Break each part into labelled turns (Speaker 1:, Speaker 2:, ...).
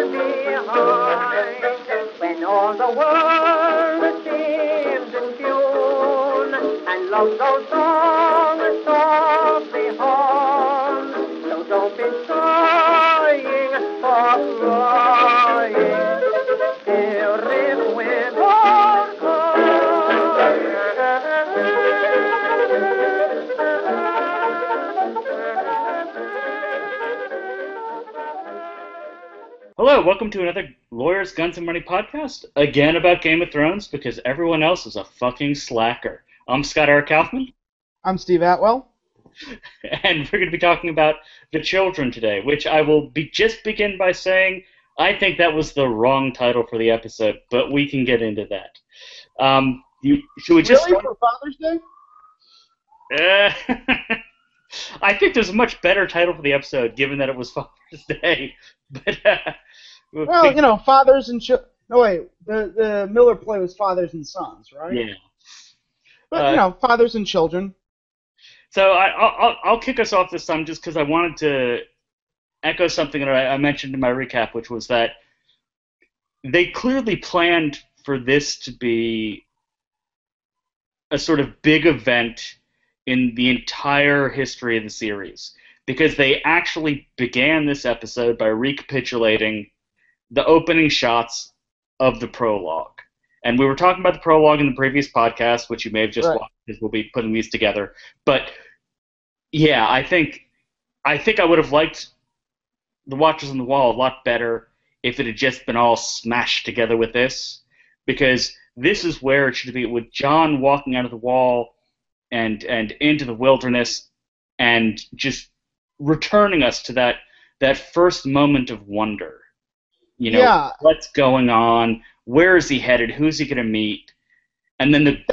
Speaker 1: behind. When all the world seems in tune, and love goes on softly on. So don't be sighing or crying, dear, if winter
Speaker 2: Hello, welcome to another Lawyers, Guns, and Money podcast, again about Game of Thrones, because everyone else is a fucking slacker. I'm Scott Eric Kaufman.
Speaker 3: I'm Steve Atwell.
Speaker 2: And we're going to be talking about The Children today, which I will just begin by saying I think that was the wrong title for the episode, but we can get into that. Should we just
Speaker 3: really? For Father's Day?
Speaker 2: I think there's a much better title for the episode, given that it was Father's Day. But
Speaker 3: well, you know, fathers and no wait, the Miller play was Fathers and Sons, right?
Speaker 2: Yeah.
Speaker 3: But you know, fathers and children.
Speaker 2: So I'll kick us off this time just because I wanted to echo something that I mentioned in my recap, which was that they clearly planned for this to be a sort of big event in the entire history of the series, because they actually began this episode by recapitulating the opening shots of the prologue. And we were talking about the prologue in the previous podcast, which you may have just watched, because we'll be putting these together. But yeah, I think I would have liked The Watchers on the Wall a lot better if it had just been all smashed together with this, because this is where it should be, with Jon walking out of the wall and into the wilderness and just returning us to that first moment of wonder. You know, what's going on? Where is he headed? Who's he going to meet? And then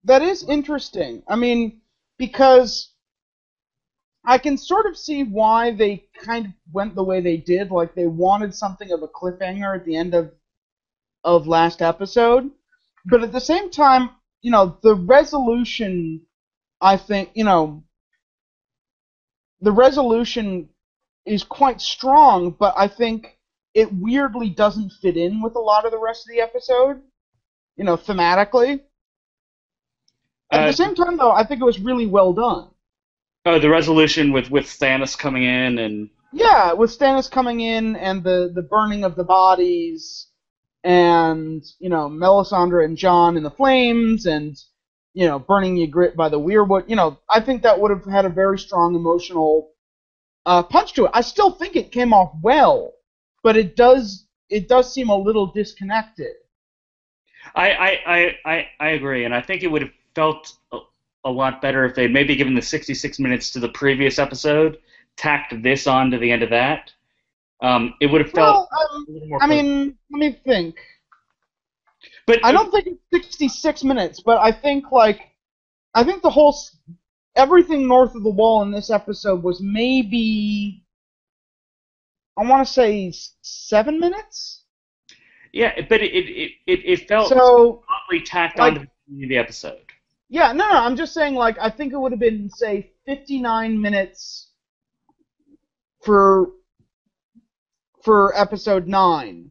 Speaker 3: that is interesting. I mean, because I can sort of see why they kind of went the way they did. Like, they wanted something of a cliffhanger at the end of last episode. But at the same time, you know, the resolution, I think, you know, the resolution is quite strong, but I think it weirdly doesn't fit in with a lot of the rest of the episode, you know, thematically. At the same time, though, I think it was really well done.
Speaker 2: Oh, the resolution with Stannis coming in and...
Speaker 3: Yeah, with Stannis coming in and the burning of the bodies and, you know, Melisandre and Jon in the flames and, you know, burning Ygritte by the weirwood. You know, I think that would have had a very strong emotional punch to it. I still think it came off well, but it does seem a little disconnected.
Speaker 2: I agree, and I think it would have felt a lot better if they'd maybe given the 66 minutes to the previous episode, tacked this on to the end of that. It would have felt a little more...
Speaker 3: I mean, let me think.
Speaker 2: But
Speaker 3: I don't think it's 66 minutes, but I think the whole... Everything north of the wall in this episode was maybe... I want to say 7 minutes?
Speaker 2: Yeah, but it felt
Speaker 3: so
Speaker 2: oddly tacked on to the beginning of the episode.
Speaker 3: Yeah, no, I'm just saying, like, I think it would have been, say, 59 minutes for episode 9,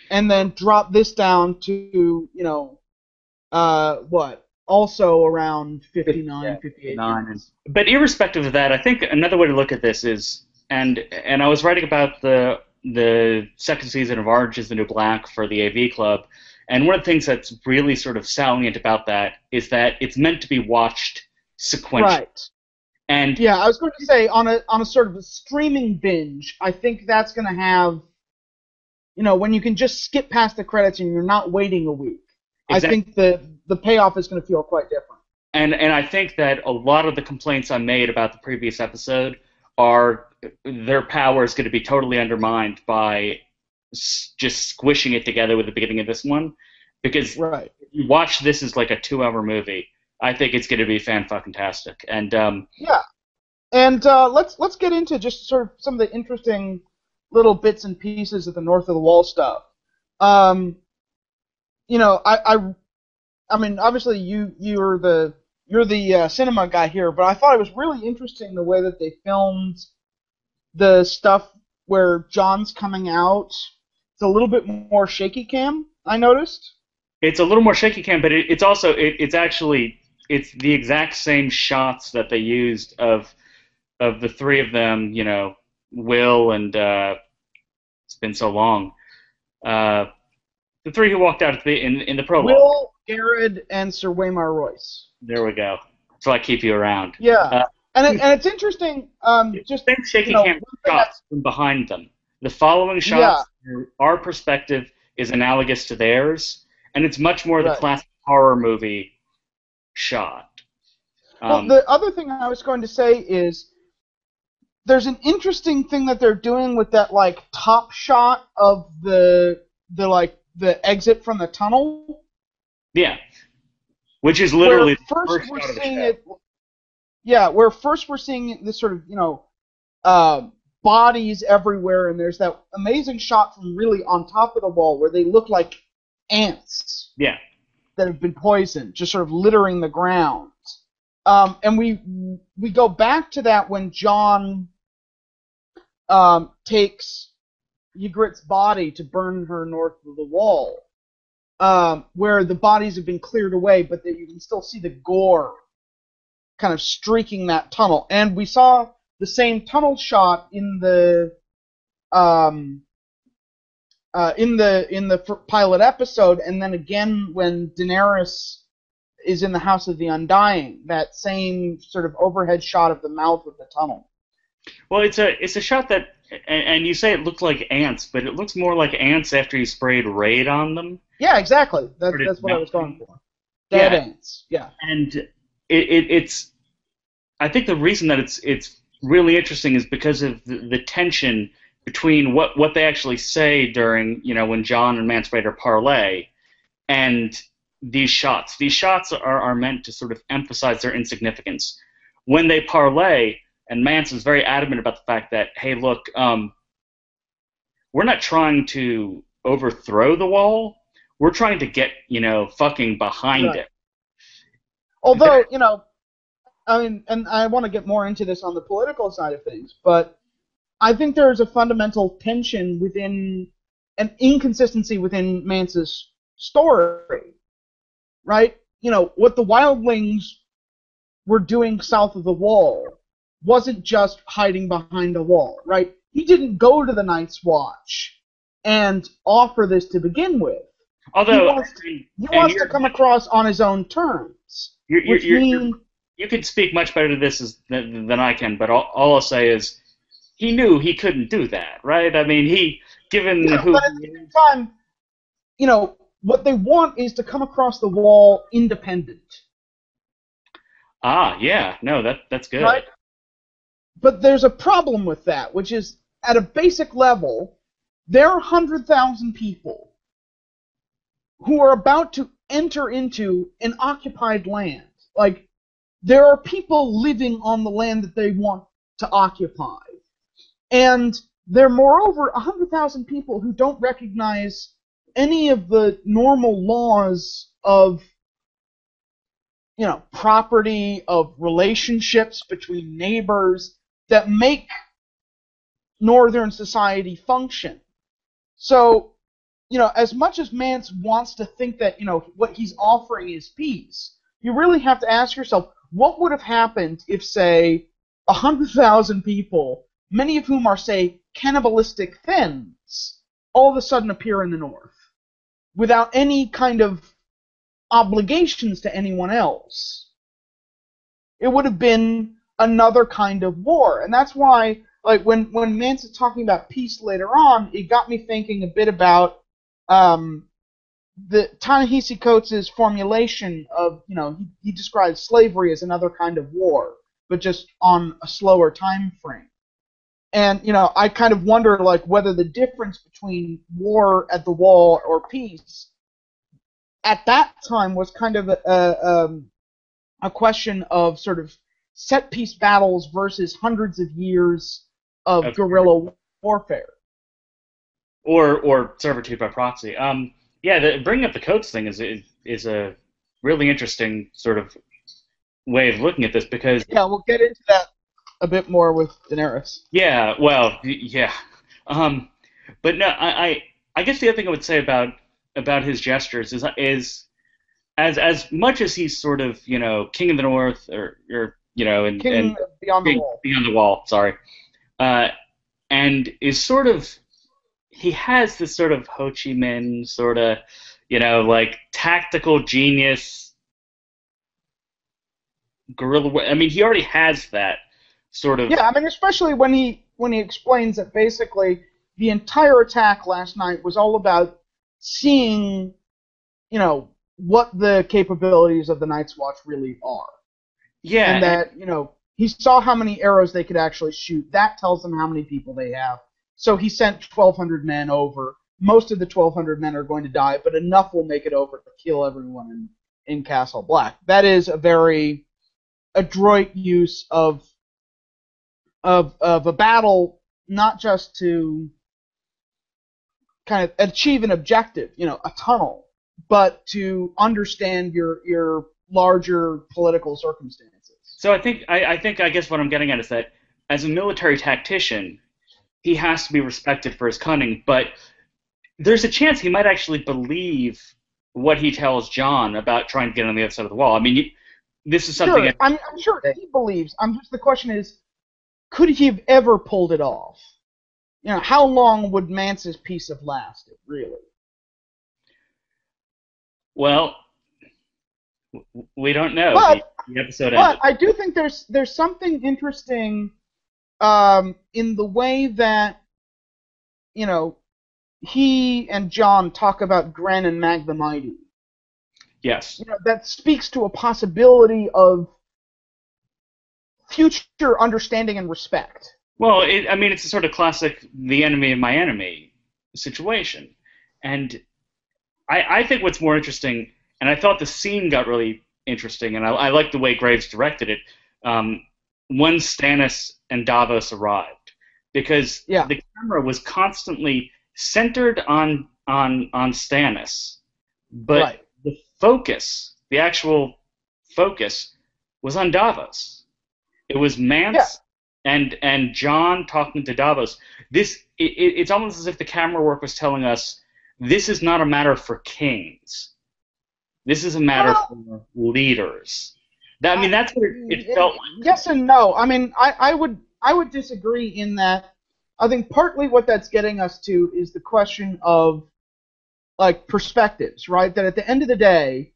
Speaker 3: and then drop this down to, you know, also around 59, 58 minutes.
Speaker 2: But irrespective of that, I think another way to look at this is, and I was writing about the second season of Orange is the New Black for the AV Club, and one of the things that's really sort of salient about that is that it's meant to be watched sequentially.
Speaker 3: Right.
Speaker 2: And
Speaker 3: yeah, I was going to say, on a sort of a streaming binge, I think that's going to have, you know, when you can just skip past the credits and you're not waiting a week. Exactly. I think the payoff is going to feel quite different.
Speaker 2: And I think that a lot of the complaints I made about the previous episode are their power is going to be totally undermined by just squishing it together with the beginning of this one. Because if you watch this as like a 2-hour movie, I think it's going to be fan-fucking-tastic. And
Speaker 3: yeah. And let's get into just sort of some of the interesting little bits and pieces of the North of the Wall stuff. You know, I mean, obviously you're the cinema guy here, but I thought it was really interesting the way that they filmed the stuff where Jon's coming out It's a little bit more shaky cam, I noticed.
Speaker 2: It's a little more shaky cam, but it's also it's actually it's the exact same shots that they used of the three of them. You know, Will and it's been so long. The three who walked out at in the prologue.
Speaker 3: Will, Garrett, and Sir Waymar Royce.
Speaker 2: There we go. So I keep you around.
Speaker 3: Yeah, and it's interesting. Just
Speaker 2: same shaky cam shots from behind them. The following shots, our perspective is analogous to theirs, and it's much more the classic horror movie shot.
Speaker 3: Well, the other thing I was going to say is there's an interesting thing that they're doing with that like top shot of the exit from the tunnel.
Speaker 2: Yeah, which is literally
Speaker 3: where
Speaker 2: the first
Speaker 3: we're
Speaker 2: shot of the
Speaker 3: seeing
Speaker 2: show.
Speaker 3: it. Yeah, where first we're seeing this sort of bodies everywhere, and there's that amazing shot from really on top of the wall where they look like ants.
Speaker 2: Yeah.
Speaker 3: That have been poisoned, just sort of littering the ground. And we go back to that when John takes Ygritte's body to burn her north of the wall, where the bodies have been cleared away, but that you can still see the gore kind of streaking that tunnel. And we saw the same tunnel shot in the pilot episode, and then again when Daenerys is in the House of the Undying, that same sort of overhead shot of the mouth of the tunnel.
Speaker 2: Well, it's a shot that, and you say it looked like ants, but it looks more like ants after you sprayed Raid on them.
Speaker 3: Yeah, exactly. That's what I was going for. Dead ants. Yeah.
Speaker 2: And it's I think the reason that it's really interesting is because of the tension between what they actually say during, you know, when John and Mance Rayder parlay and these shots. These shots are meant to sort of emphasize their insignificance. When they parlay, and Mance is very adamant about the fact that, hey, look, we're not trying to overthrow the wall. We're trying to get, you know, fucking behind it.
Speaker 3: Although, you know, I mean, and I want to get more into this on the political side of things, but I think there's a fundamental tension within, an inconsistency within Mance's story, right? You know, what the wildlings were doing south of the wall wasn't just hiding behind a wall, right? He didn't go to the Night's Watch and offer this to begin with.
Speaker 2: Although
Speaker 3: he wants to come across on his own terms.
Speaker 2: You could speak much better to this than I can, but all I'll say is he knew he couldn't do that, right? I mean,
Speaker 3: But at the same time, you know, what they want is to come across the wall independent.
Speaker 2: Ah, yeah, no, that's good.
Speaker 3: Right? But there's a problem with that, which is, at a basic level, there are 100,000 people who are about to enter into an occupied land. Like, there are people living on the land that they want to occupy. And there are, moreover, 100,000 people who don't recognize any of the normal laws of, you know, property, of relationships between neighbors that make Northern society function. So, you know, as much as Mance wants to think that, you know, what he's offering is peace, you really have to ask yourself, what would have happened if, say, 100,000 people, many of whom are, say, cannibalistic Thenns, all of a sudden appear in the North without any kind of obligations to anyone else? It would have been another kind of war. And that's why, like, when Mance is talking about peace later on, it got me thinking a bit about the Ta-Nehisi Coates' formulation of, you know, he describes slavery as another kind of war, but just on a slower time frame. And, you know, I kind of wonder, like, whether the difference between war at the wall or peace at that time was kind of a question of sort of set-piece battles versus hundreds of years of guerrilla warfare.
Speaker 2: Or servitude by proxy. Yeah, bringing up the Coates thing is a really interesting sort of way of looking at this, because...
Speaker 3: Yeah, we'll get into that a bit more with Daenerys.
Speaker 2: Yeah, well, yeah. But no, I I guess the other thing I would say about his gestures is as much as he's sort of, king of the north, or and
Speaker 3: King Beyond the Wall.
Speaker 2: beyond the wall, sorry, uh, and is sort of, he has this sort of Ho Chi Minh sort of, like tactical genius guerrilla. I mean, he already has that sort of.
Speaker 3: Yeah, I mean, especially when he explains that basically the entire attack last night was all about seeing, what the capabilities of the Night's Watch really are.
Speaker 2: Yeah,
Speaker 3: And that, he saw how many arrows they could actually shoot. That tells them how many people they have. So he sent 1,200 men over. Most of the 1,200 men are going to die, but enough will make it over to kill everyone in Castle Black. That is a very adroit use of a battle, not just to kind of achieve an objective, a tunnel, but to understand your larger political circumstances.
Speaker 2: So I guess what I'm getting at is that as a military tactician, he has to be respected for his cunning, but there's a chance he might actually believe what he tells Jon about trying to get on the other side of the wall. I mean, this is something.
Speaker 3: Sure, I'm sure he believes. The question is, could he have ever pulled it off? How long would Mance's piece have lasted, really?
Speaker 2: Well, we don't know.
Speaker 3: But,
Speaker 2: the episode
Speaker 3: but
Speaker 2: ended.
Speaker 3: I do think there's something interesting in the way that, he and Jon talk about Gren and Mag the Mighty.
Speaker 2: Yes.
Speaker 3: That speaks to a possibility of future understanding and respect.
Speaker 2: Well, it's a sort of classic "the enemy of my enemy" situation, and I think what's more interesting, and I thought the scene got really interesting, and I like the way Graves directed it. When Stannis and Davos arrived, because the camera was constantly centered on Stannis, but the actual focus, was on Davos. It was Mance and Jon talking to Davos. It's almost as if the camera work was telling us, this is not a matter for kings. This is a matter for leaders. That's what it felt like.
Speaker 3: Yes and no. I would disagree in that. I think partly what that's getting us to is the question of, like, perspectives, right? That at the end of the day,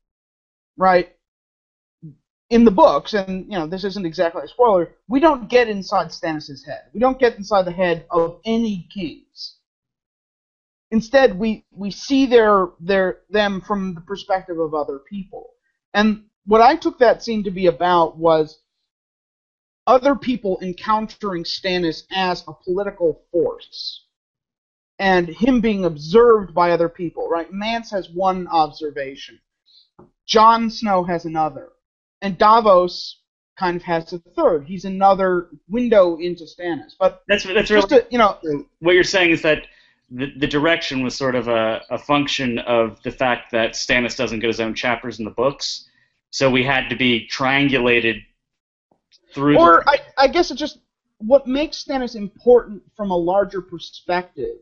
Speaker 3: right, in the books, and this isn't exactly a spoiler, we don't get inside Stannis' head. We don't get inside the head of any kings. Instead, we see them from the perspective of other people. And what I took that scene to be about was other people encountering Stannis as a political force, and him being observed by other people, right? Mance has one observation. Jon Snow has another. And Davos kind of has a third. He's another window into Stannis. But
Speaker 2: that's
Speaker 3: really,
Speaker 2: what you're saying is that the direction was sort of a function of the fact that Stannis doesn't get his own chapters in the books, so we had to be triangulated through.
Speaker 3: Or I guess it's just what makes Stannis important from a larger perspective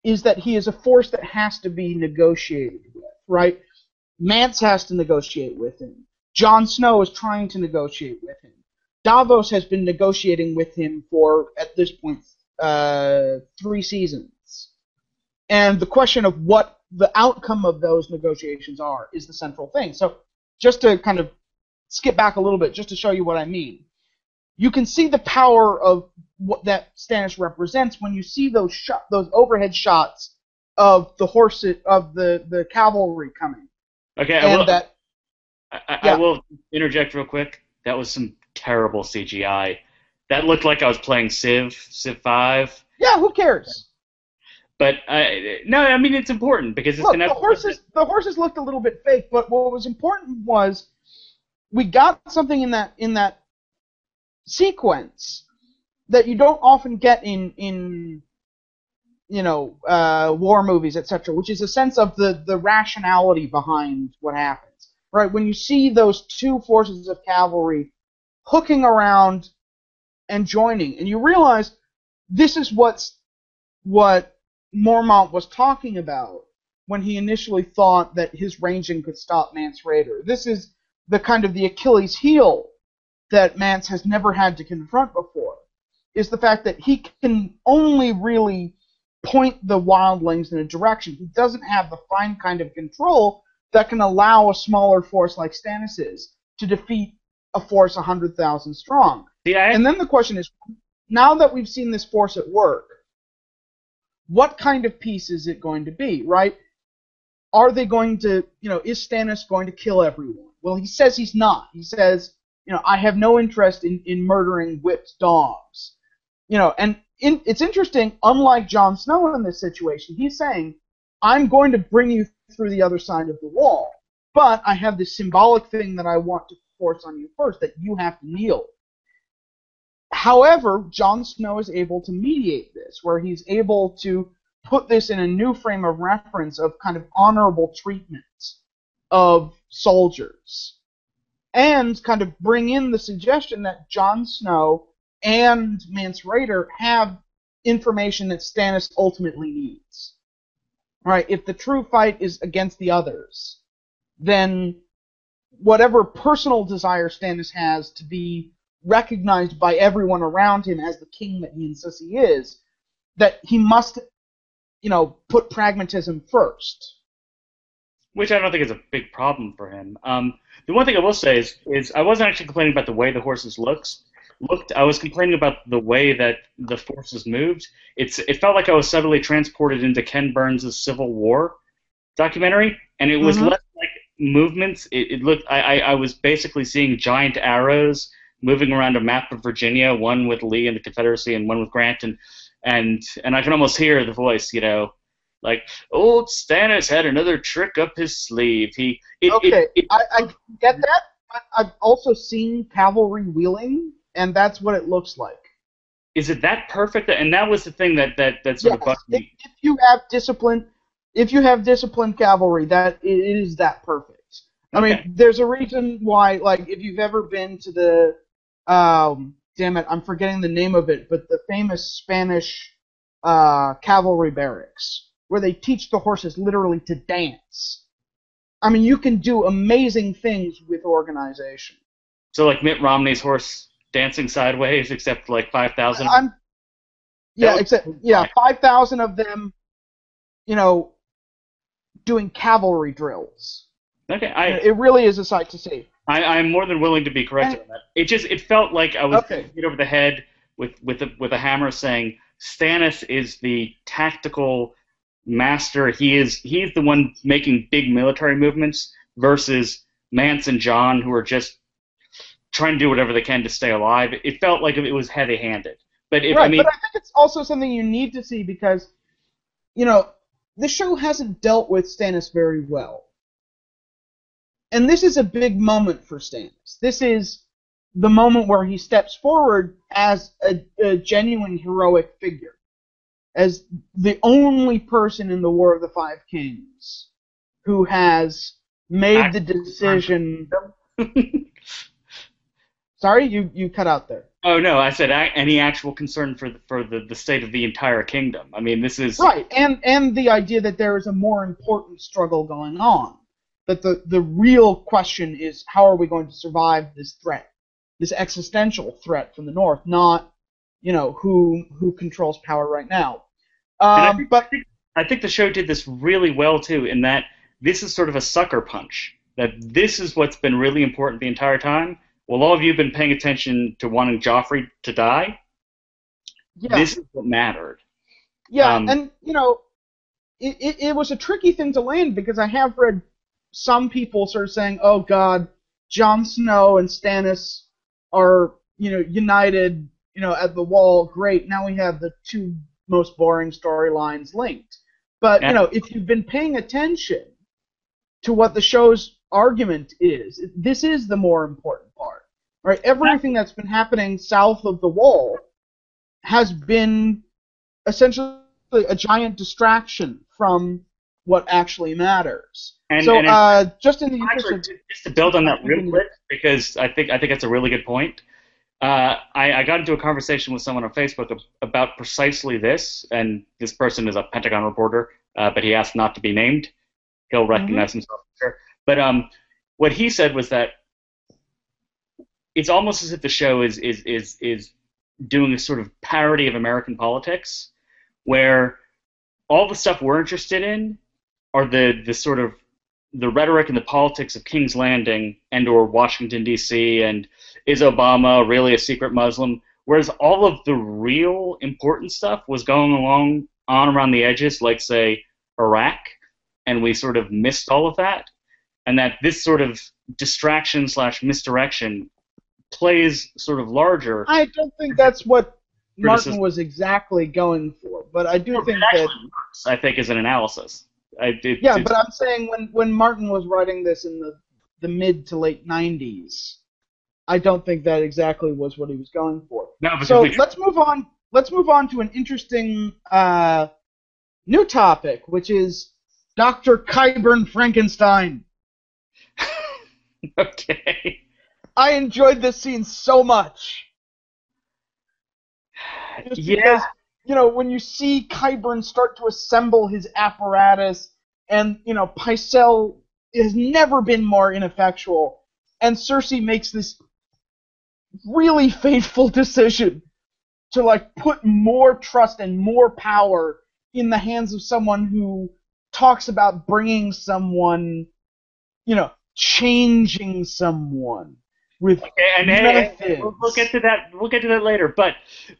Speaker 3: is that he is a force that has to be negotiated with, right? Mance has to negotiate with him. Jon Snow is trying to negotiate with him. Davos has been negotiating with him for, at this point, 3 seasons. And the question of what the outcome of those negotiations are is the central thing. So just to kind of skip back a little bit, just to show you what I mean, you can see the power of what that Stannis represents when you see those overhead shots of the horses, of the cavalry coming.
Speaker 2: Okay, I will interject real quick. That was some terrible CGI. That looked like I was playing Civ 5.
Speaker 3: Yeah, who cares?
Speaker 2: But it's important because it's an episode.
Speaker 3: The horses looked a little bit fake, but what was important was we got something in that sequence that you don't often get in war movies, etc., which is a sense of the rationality behind what happens. Right, when you see those 2 forces of cavalry hooking around and joining, and you realize this is what Mormont was talking about when he initially thought that his ranging could stop Mance Rayder. This is the kind of the Achilles heel that Mance has never had to confront before, is the fact that he can only really point the wildlings in a direction. He doesn't have the fine kind of control that can allow a smaller force like Stannis' to defeat a force 100,000 strong. And then the question is, now that we've seen this force at work, what kind of peace is it going to be, right? Are they going to, is Stannis going to kill everyone? Well, he says he's not. He says, I have no interest in murdering whipped dogs. It's interesting, unlike Jon Snow in this situation, he's saying, I'm going to bring you through the other side of the wall, but I have this symbolic thing that I want to force on you first, that you have to kneel. However, Jon Snow is able to mediate this, where he's able to put this in a new frame of reference of kind of honorable treatment of soldiers, and kind of bring in the suggestion that Jon Snow and Mance Rayder have information that Stannis ultimately needs. Right? If the true fight is against the others, then whatever personal desire Stannis has to be recognized by everyone around him as the king that he insists he is, that he must, put pragmatism first.
Speaker 2: Which I don't think is a big problem for him. The one thing I will say is I wasn't actually complaining about the way the horses looked. I was complaining about the way that the forces moved. It felt like I was suddenly transported into Ken Burns' Civil War documentary, and it was less like movements. It looked I was basically seeing giant arrows moving around a map of Virginia, one with Lee and the Confederacy and one with Grant, and I can almost hear the voice, like, old Stannis had another trick up his sleeve.
Speaker 3: I get that, but I've also seen cavalry wheeling, and that's what it looks like.
Speaker 2: Is it that perfect? And that was the thing that sort of bugged me.
Speaker 3: If you have disciplined cavalry, that it is that perfect. I mean, there's a reason why, like, if you've ever been to the, damn it, I'm forgetting the name of it, but the famous Spanish cavalry barracks, where they teach the horses literally to dance. I mean, you can do amazing things with organization.
Speaker 2: So, like Mitt Romney's horse dancing sideways, except like 5,000.
Speaker 3: 5,000 of them, doing cavalry drills.
Speaker 2: Okay,
Speaker 3: it really is a sight to see.
Speaker 2: I'm more than willing to be corrected on that. It felt like I was hit over the head with a hammer, saying Stannis is the tactical master. He's the one making big military movements versus Mance and Jon, who are just trying to do whatever they can to stay alive. It felt like it was heavy-handed. But
Speaker 3: but I think it's also something you need to see because, the show hasn't dealt with Stannis very well. And this is a big moment for Stannis. This is the moment where he steps forward as a genuine heroic figure. As the only person in the War of the Five Kings who has made the decision... Sorry, you cut out there.
Speaker 2: Oh, no, I said any actual concern for the state of the entire kingdom. I mean, this is...
Speaker 3: Right, and the idea that there is a more important struggle going on. That the real question is, how are we going to survive this threat, this existential threat from the North, not, who controls power right now.
Speaker 2: I think the show did this really well, too, in that this is sort of a sucker punch. That this is what's been really important the entire time. Well, all of you have been paying attention to wanting Joffrey to die. Yeah. This is what mattered.
Speaker 3: Yeah, and, it was a tricky thing to land because I have read some people sort of saying, oh, God, Jon Snow and Stannis are, united, at the Wall. Great, now we have the two most boring storylines linked. But, if you've been paying attention to what the show's argument is, this is the more important part. Right? Everything that's been happening south of the Wall has been essentially a giant distraction from what actually matters. Just in the interest of...
Speaker 2: Just to build on that real quick, because I think that's a really good point. I got into a conversation with someone on Facebook about precisely this, and this person is a Pentagon reporter, but he asked not to be named. He'll recognize himself, sure. But what he said was that it's almost as if the show is doing a sort of parody of American politics, where all the stuff we're interested in are the sort of the rhetoric and the politics of King's Landing and or Washington, D.C., and is Obama really a secret Muslim? Whereas all of the real important stuff was going on around the edges, like, say, Iraq, and we sort of missed all of that, and that this sort of distraction / misdirection plays sort of larger.
Speaker 3: I don't think that's what Martin was exactly going for, but I do think that
Speaker 2: works, I think, is an analysis.
Speaker 3: But I'm saying when Martin was writing this in the mid to late 90s, I don't think that exactly was what he was going for.
Speaker 2: No,
Speaker 3: so let's move on. Let's move on to an interesting new topic, which is Dr. Qyburn Frankenstein.
Speaker 2: Okay.
Speaker 3: I enjoyed this scene so much. Just because, when you see Qyburn start to assemble his apparatus, and, Pycelle has never been more ineffectual, and Cersei makes this really fateful decision to, put more trust and more power in the hands of someone who talks about bringing someone, changing someone. With
Speaker 2: and we'll get to that. We'll get to that later. But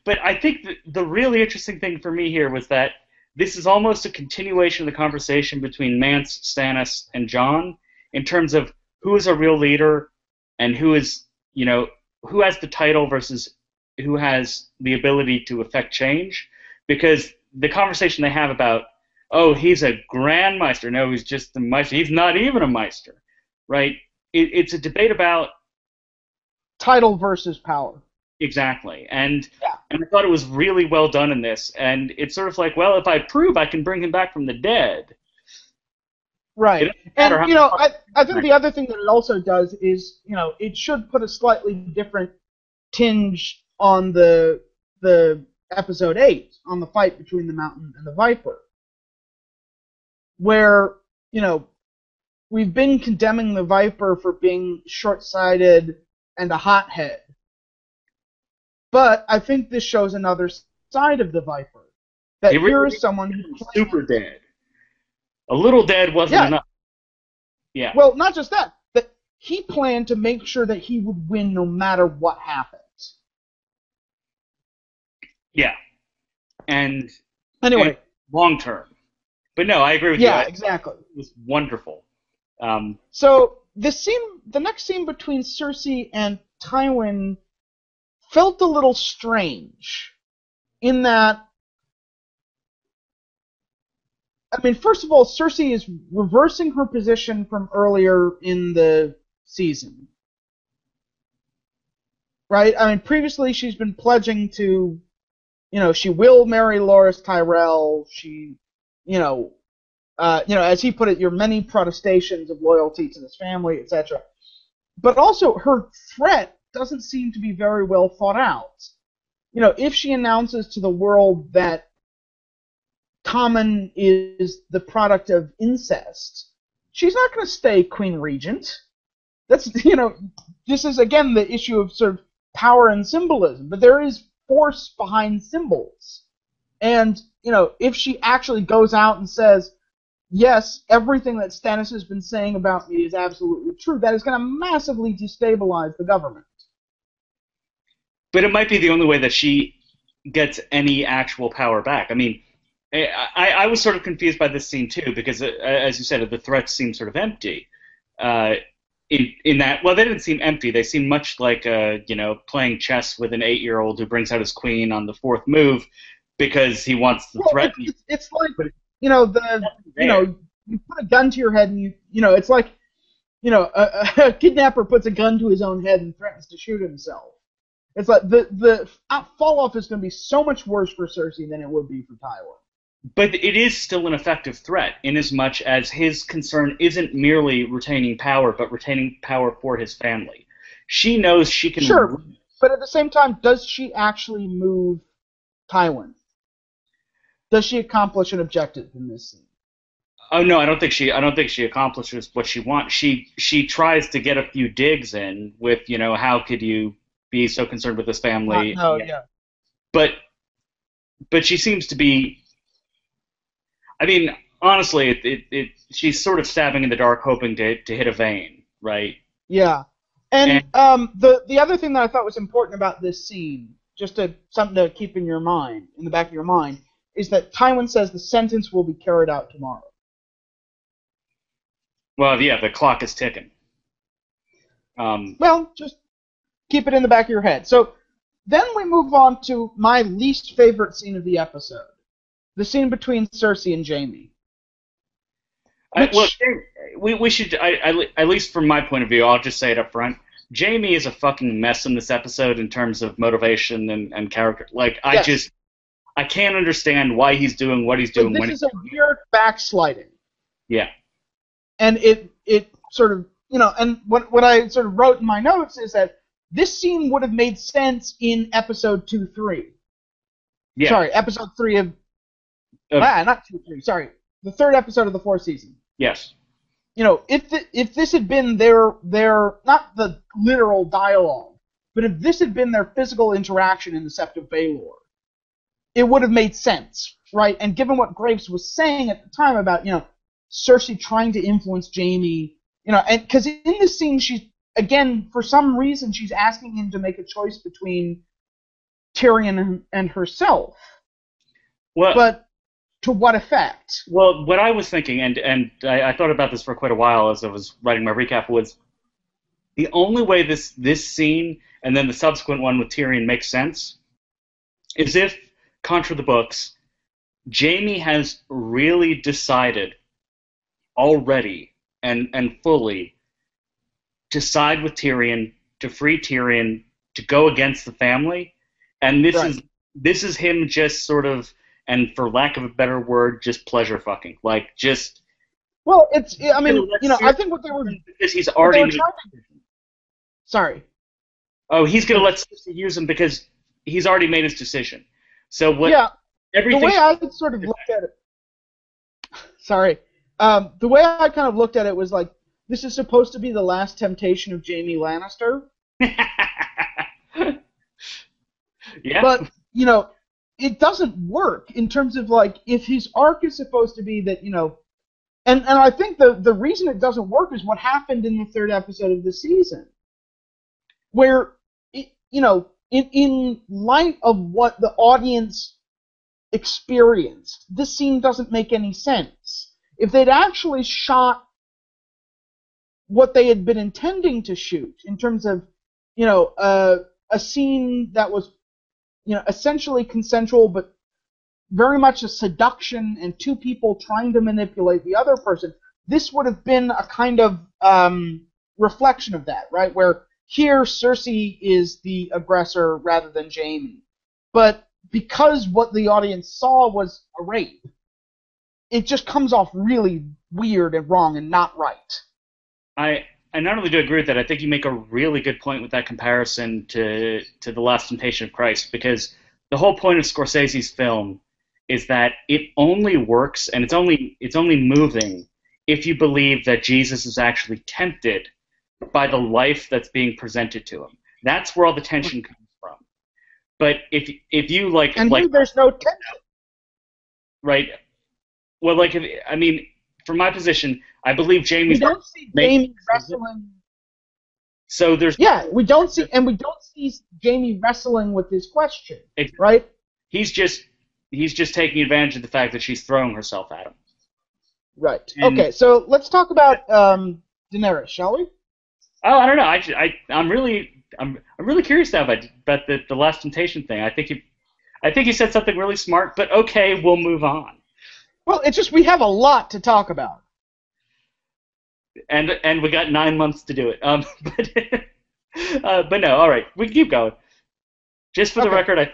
Speaker 2: I think the really interesting thing for me here was that this is almost a continuation of the conversation between Mance, Stannis, and Jon in terms of who is a real leader and who is, who has the title versus who has the ability to affect change. Because the conversation they have about, oh, he's a Grand Maester. No, he's just the Maester. He's not even a Maester, right? It's a debate about
Speaker 3: title versus power.
Speaker 2: Exactly. And I thought it was really well done in this. And it's sort of like, well, if I prove I can bring him back from the dead.
Speaker 3: Right. And, I think the other thing that it also does is, it should put a slightly different tinge on the episode 8, on the fight between the Mountain and the Viper. Where, we've been condemning the Viper for being short-sighted and a hothead. But I think this shows another side of the Viper. That here is someone who's
Speaker 2: super dead. A little dead wasn't enough. Yeah.
Speaker 3: Well, not just that. That he planned to make sure that he would win no matter what happens.
Speaker 2: Yeah. And
Speaker 3: anyway,
Speaker 2: long term. But no, I agree with you.
Speaker 3: Yeah, exactly.
Speaker 2: It was wonderful.
Speaker 3: So the next scene between Cersei and Tywin felt a little strange, in that, first of all, Cersei is reversing her position from earlier in the season, right? Previously she's been pledging to, she will marry Loras Tyrell. She, as he put it, your many protestations of loyalty to this family, etc. But also, her threat doesn't seem to be very well thought out. If she announces to the world that Tommen is the product of incest, she's not going to stay Queen Regent. That's, this is, again, the issue of sort of power and symbolism. But there is force behind symbols. And, if she actually goes out and says, yes, everything that Stannis has been saying about me is absolutely true, that is going to massively destabilize the government.
Speaker 2: But it might be the only way that she gets any actual power back. I was sort of confused by this scene too, because, as you said, the threats seem sort of empty. In that, well, they didn't seem empty. They seemed much like, playing chess with an 8-year-old who brings out his queen on the 4th move because he wants to threaten you.
Speaker 3: It's like, you put a gun to your head and it's like, a kidnapper puts a gun to his own head and threatens to shoot himself. It's like the fall off is going to be so much worse for Cersei than it would be for Tywin.
Speaker 2: But it is still an effective threat, inasmuch as his concern isn't merely retaining power, but retaining power for his family. She knows she can
Speaker 3: But at the same time, does she actually move Tywin? Does she accomplish an objective in this scene?
Speaker 2: Oh no, I don't think she accomplishes what she wants. She tries to get a few digs in with, how could you be so concerned with this family?
Speaker 3: No, yeah.
Speaker 2: But she seems to be. I mean, honestly, she's sort of stabbing in the dark, hoping to hit a vein, right?
Speaker 3: Yeah. And the other thing that I thought was important about this scene, something to keep in the back of your mind, is that Tywin says the sentence will be carried out tomorrow.
Speaker 2: Well, yeah, the clock is ticking.
Speaker 3: Well, just keep it in the back of your head. So then we move on to my least favorite scene of the episode, the scene between Cersei and Jaime.
Speaker 2: We should, at least from my point of view, I'll just say it up front. Jaime is a fucking mess in this episode in terms of motivation and character. Like,
Speaker 3: Yes.
Speaker 2: I can't understand why he's doing what he's doing.
Speaker 3: This is a weird backsliding.
Speaker 2: Yeah.
Speaker 3: And it sort of, and what I sort of wrote in my notes is that this scene would have made sense in episode 2-3.
Speaker 2: Yeah.
Speaker 3: Sorry, episode 3 of... not 2-3, sorry. The third episode of the fourth season.
Speaker 2: Yes.
Speaker 3: If this had been their not the literal dialogue, but if this had been their physical interaction in the Sept of Baelor, it would have made sense, right? And given what Graves was saying at the time about, Cersei trying to influence Jaime, and because in this scene she's, again, for some reason she's asking him to make a choice between Tyrion and herself.
Speaker 2: Well,
Speaker 3: but to what effect?
Speaker 2: Well, what I was thinking, and I thought about this for quite a while as I was writing my recap, was the only way this scene and then the subsequent one with Tyrion makes sense is if, contra the books, Jaime has really decided already and fully to side with Tyrion, to free Tyrion, to go against the family, and this is him just sort of, and for lack of a better word, just pleasure fucking. Like, just...
Speaker 3: Well, I think what they were...
Speaker 2: Because he's already...
Speaker 3: Sorry.
Speaker 2: Oh, he's going to let Cersei use him because he's already made his decision. So what...
Speaker 3: Yeah,
Speaker 2: everything...
Speaker 3: the way I sort of looked at it... Sorry. The way I kind of looked at it was like, this is supposed to be the last temptation of Jaime Lannister.
Speaker 2: Yeah.
Speaker 3: But, it doesn't work in terms of, like, if his arc is supposed to be that, and I think the reason it doesn't work is what happened in the third episode of the season, where, in light of what the audience experienced, this scene doesn't make any sense. If they'd actually shot what they had been intending to shoot in terms of, a scene that was, essentially consensual, but very much a seduction and two people trying to manipulate the other person, this would have been a kind of reflection of that, right? Where here Cersei is the aggressor rather than Jaime. But because what the audience saw was a rape, it just comes off really weird and wrong and not right.
Speaker 2: I not only do agree with that, I think you make a really good point with that comparison to The Last Temptation of Christ, because the whole point of Scorsese's film is that it only works and it's only moving if you believe that Jesus is actually tempted by the life that's being presented to him. That's where all the tension comes from. But if you like,
Speaker 3: and
Speaker 2: like,
Speaker 3: there's no tension,
Speaker 2: right? Well, like, from my position, I believe Jaime's...
Speaker 3: We don't see Jaime wrestling.
Speaker 2: So there's...
Speaker 3: Yeah, we don't see Jaime wrestling with this question, right?
Speaker 2: He's just taking advantage of the fact that she's throwing herself at him.
Speaker 3: Right. Okay, so let's talk about Daenerys, shall we?
Speaker 2: Oh, I don't know. I'm really curious now about the Last Temptation thing. I think you said something really smart, but okay, we'll move on.
Speaker 3: Well, it's just we have a lot to talk about.
Speaker 2: And we got 9 months to do it. But no, all right, we can keep going. Just for the record,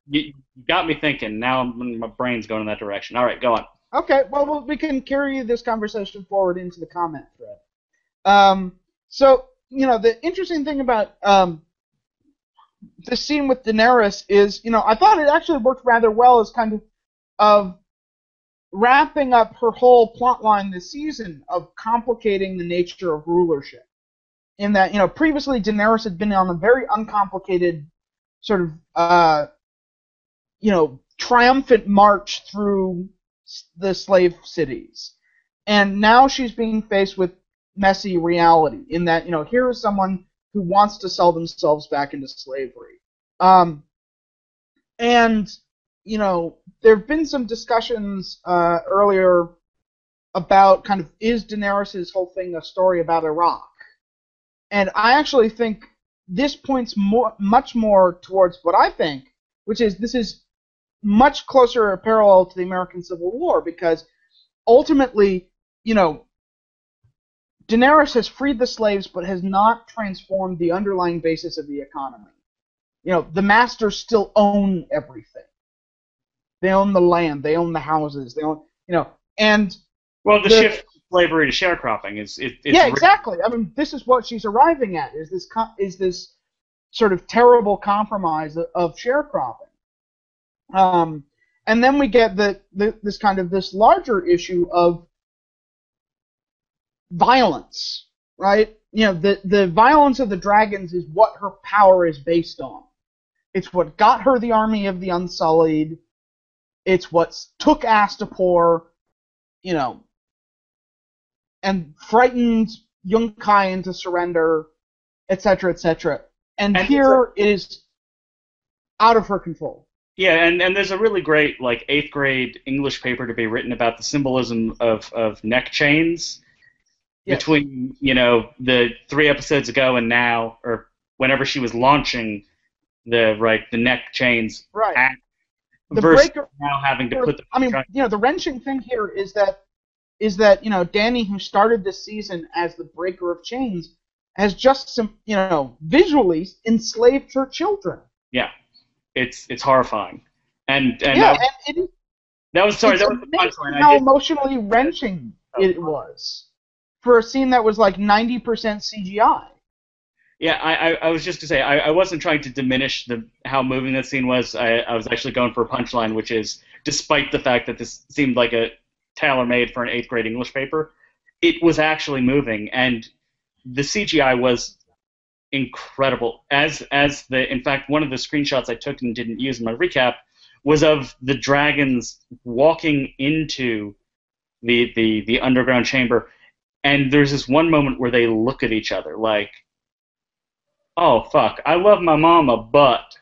Speaker 2: you got me thinking. Now my brain's going in that direction. All right, go on.
Speaker 3: Okay, well, we can carry this conversation forward into the comment thread. So, the interesting thing about the scene with Daenerys is, I thought it actually worked rather well as kind of wrapping up her whole plot line this season of complicating the nature of rulership. In that, previously Daenerys had been on a very uncomplicated sort of, triumphant march through the slave cities. And now she's being faced with messy reality in that, here is someone who wants to sell themselves back into slavery. And, there have been some discussions earlier about kind of, is Daenerys' whole thing a story about Iraq? And I actually think this points much more towards what I think, which is this is much closer a parallel to the American Civil War, because ultimately, Daenerys has freed the slaves but has not transformed the underlying basis of the economy. The masters still own everything. They own the land, they own the houses, they own, and...
Speaker 2: Well, the shift from slavery to sharecropping is...
Speaker 3: Yeah, exactly. I mean, this is what she's arriving at, is this sort of terrible compromise of sharecropping. And then we get this kind of this larger issue of violence, right? The violence of the dragons is what her power is based on. It's what got her the army of the Unsullied. It's what took Astapor, and frightened Yunkai into surrender, etc., etc. And here it is out of her control.
Speaker 2: Yeah, and there's a really great 8th grade English paper to be written about the symbolism of neck chains between the 3 episodes ago and now, or whenever she was launching the neck chains.
Speaker 3: Right. The
Speaker 2: versus
Speaker 3: breaker,
Speaker 2: now having to put them.
Speaker 3: I mean, the wrenching thing here is that Dany, who started this season as the breaker of chains, has just visually enslaved her children.
Speaker 2: Yeah, it's horrifying, and
Speaker 3: yeah,
Speaker 2: that was the punchline.
Speaker 3: How emotionally wrenching it was for a scene that was like 90% CGI.
Speaker 2: Yeah, I was just to say I wasn't trying to diminish how moving that scene was. I was actually going for a punchline, which is, despite the fact that this seemed like a tailor-made for an 8th grade English paper, it was actually moving, and the CGI was incredible. In fact, one of the screenshots I took and didn't use in my recap was of the dragons walking into the underground chamber, and there's this one moment where they look at each other like, oh fuck, I love my mama, but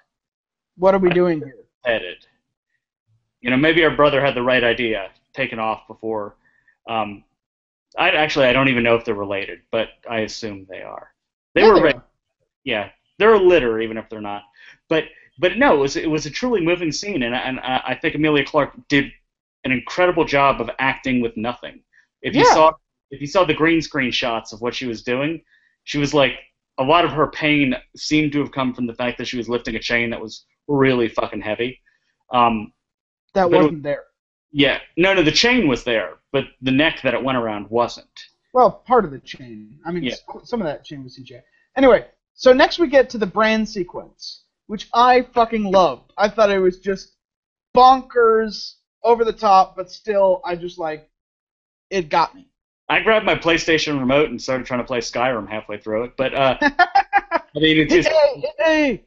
Speaker 3: what are we doing here?
Speaker 2: Headed. Maybe our brother had the right idea, taken off before. I don't even know if they're related, but I assume they are. They were. Yeah, they're a litter, even if they're not. But no, it was a truly moving scene, and I think Emilia Clarke did an incredible job of acting with nothing. If you saw the green screen shots of what she was doing, she was like, a lot of her pain seemed to have come from the fact that she was lifting a chain that was really fucking heavy.
Speaker 3: That wasn't there.
Speaker 2: Yeah, no, the chain was there, but the neck that it went around wasn't.
Speaker 3: Well, part of the chain. I mean, some of that chain was CGI. Anyway, so next we get to the Bran sequence, which I fucking loved. I thought it was just bonkers, over the top, but still, it got me.
Speaker 2: I grabbed my PlayStation remote and started trying to play Skyrim halfway through it, but I mean, it's just
Speaker 3: hey.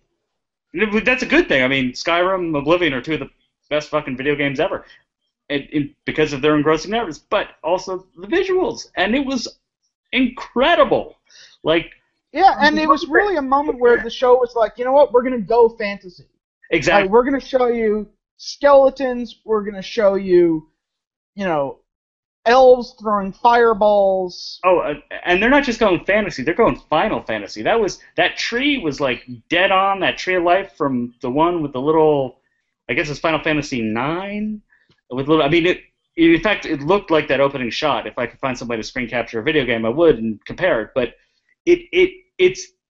Speaker 2: That's a good thing. I mean, Skyrim, Oblivion are two of the best fucking video games ever, because of their engrossing narratives, but also the visuals, and it was incredible.
Speaker 3: And it was really a moment where the show was like, you know what, we're gonna go fantasy.
Speaker 2: Exactly.
Speaker 3: We're gonna show you skeletons. We're gonna show you, elves throwing fireballs.
Speaker 2: Oh, and they're not just going fantasy; they're going Final Fantasy. That tree was dead on. That tree of life from the one with the little, I guess it's Final Fantasy IX. With little, I mean, in fact, it looked like that opening shot. If I could find somebody to screen capture a video game, I would and compare it. But it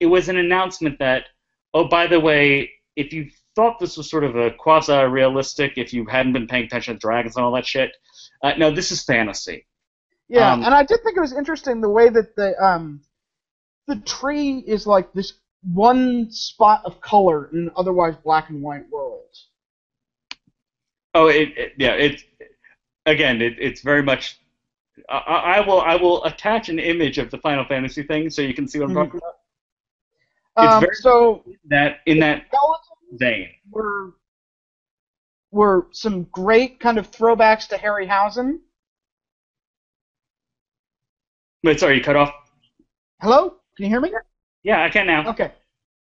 Speaker 2: was an announcement that, oh, by the way, if you thought this was sort of a quasi-realistic, if you hadn't been paying attention to dragons and all that shit. No, this is fantasy.
Speaker 3: Yeah, and I did think it was interesting the way that the tree is like this one spot of color in an otherwise black and white world.
Speaker 2: Oh, it's very much. I will attach an image of the Final Fantasy thing so you can see what I'm talking about. It's very in that vein.
Speaker 3: Were some great kind of throwbacks to Harryhausen.
Speaker 2: Wait, sorry, you cut off.
Speaker 3: Hello? Can you hear me?
Speaker 2: Yeah, I can now.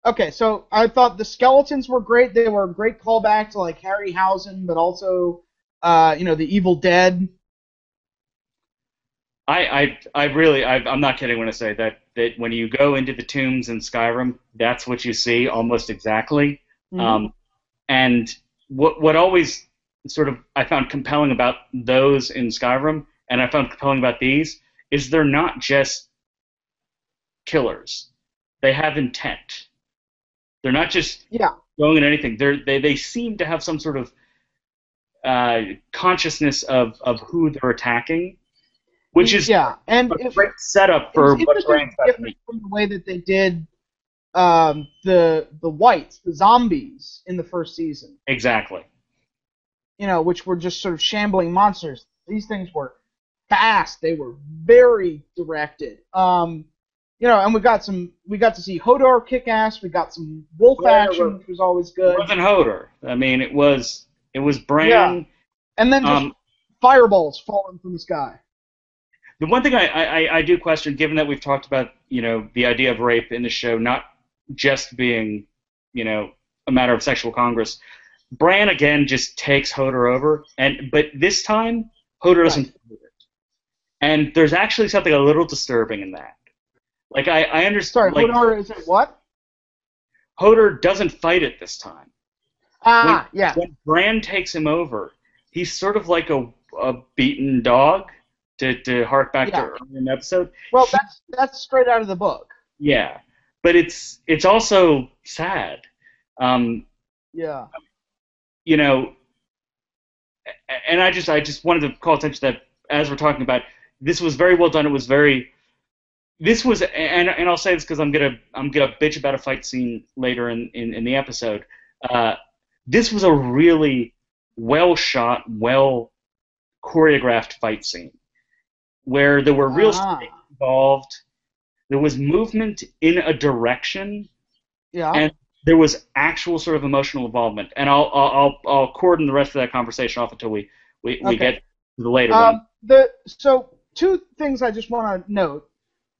Speaker 3: Okay, so I thought the skeletons were great. They were a great callback to like Harryhausen, but also, the Evil Dead.
Speaker 2: I'm not kidding when I say that when you go into the tombs in Skyrim, that's what you see almost exactly.
Speaker 3: Mm-hmm.
Speaker 2: And what always sort of I found compelling about those in Skyrim, and I found compelling about these, is they're not just killers. They have intent. They're not just going at anything. They seem to have some sort of consciousness of who they're attacking, which is
Speaker 3: and
Speaker 2: a great setup for what Brand's about to meet.
Speaker 3: From the way that they did the whites, the zombies in the first season.
Speaker 2: Exactly.
Speaker 3: Which were just sort of shambling monsters. These things were fast. They were very directed. And we got to see Hodor kick ass. We got some wolf action, which was always good.
Speaker 2: It wasn't Hodor. I mean, it was Bran.
Speaker 3: Yeah. And then just fireballs falling from the sky.
Speaker 2: The one thing I do question, given that we've talked about the idea of rape in the show not just being a matter of sexual congress, Bran again just takes Hodor over, but this time Hodor doesn't do it, and there's actually something a little disturbing in that. Like I understand.
Speaker 3: Sorry, Hodor is it what?
Speaker 2: Hodor doesn't fight it this time. When Bran takes him over, he's sort of like a beaten dog. To hark back to earlier in the episode.
Speaker 3: Well, that's straight out of the book.
Speaker 2: Yeah, but it's also sad. And I just wanted to call attention that as we're talking about, this was very well done. And I'll say this because I'm gonna bitch about a fight scene later in the episode. This was a really well shot, well choreographed fight scene, where there were real stakes involved, there was movement in a direction, and there was actual sort of emotional involvement. And I'll cordon the rest of that conversation off until we get to the later one.
Speaker 3: So two things I just want to note.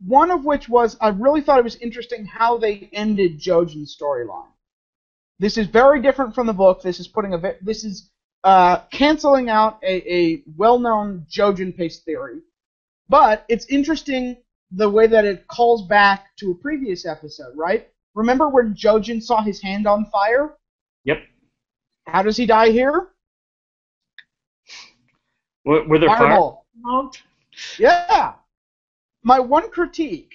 Speaker 3: One of which was I really thought it was interesting how they ended Jojen's storyline. This is very different from the book. This is canceling out a well-known Jojen-paced theory. But it's interesting the way that it calls back to a previous episode, right? Remember when Jojen saw his hand on fire?
Speaker 2: Yep.
Speaker 3: How does he die here?
Speaker 2: Were there
Speaker 3: Fireball.
Speaker 2: fire?
Speaker 3: Yeah. My one critique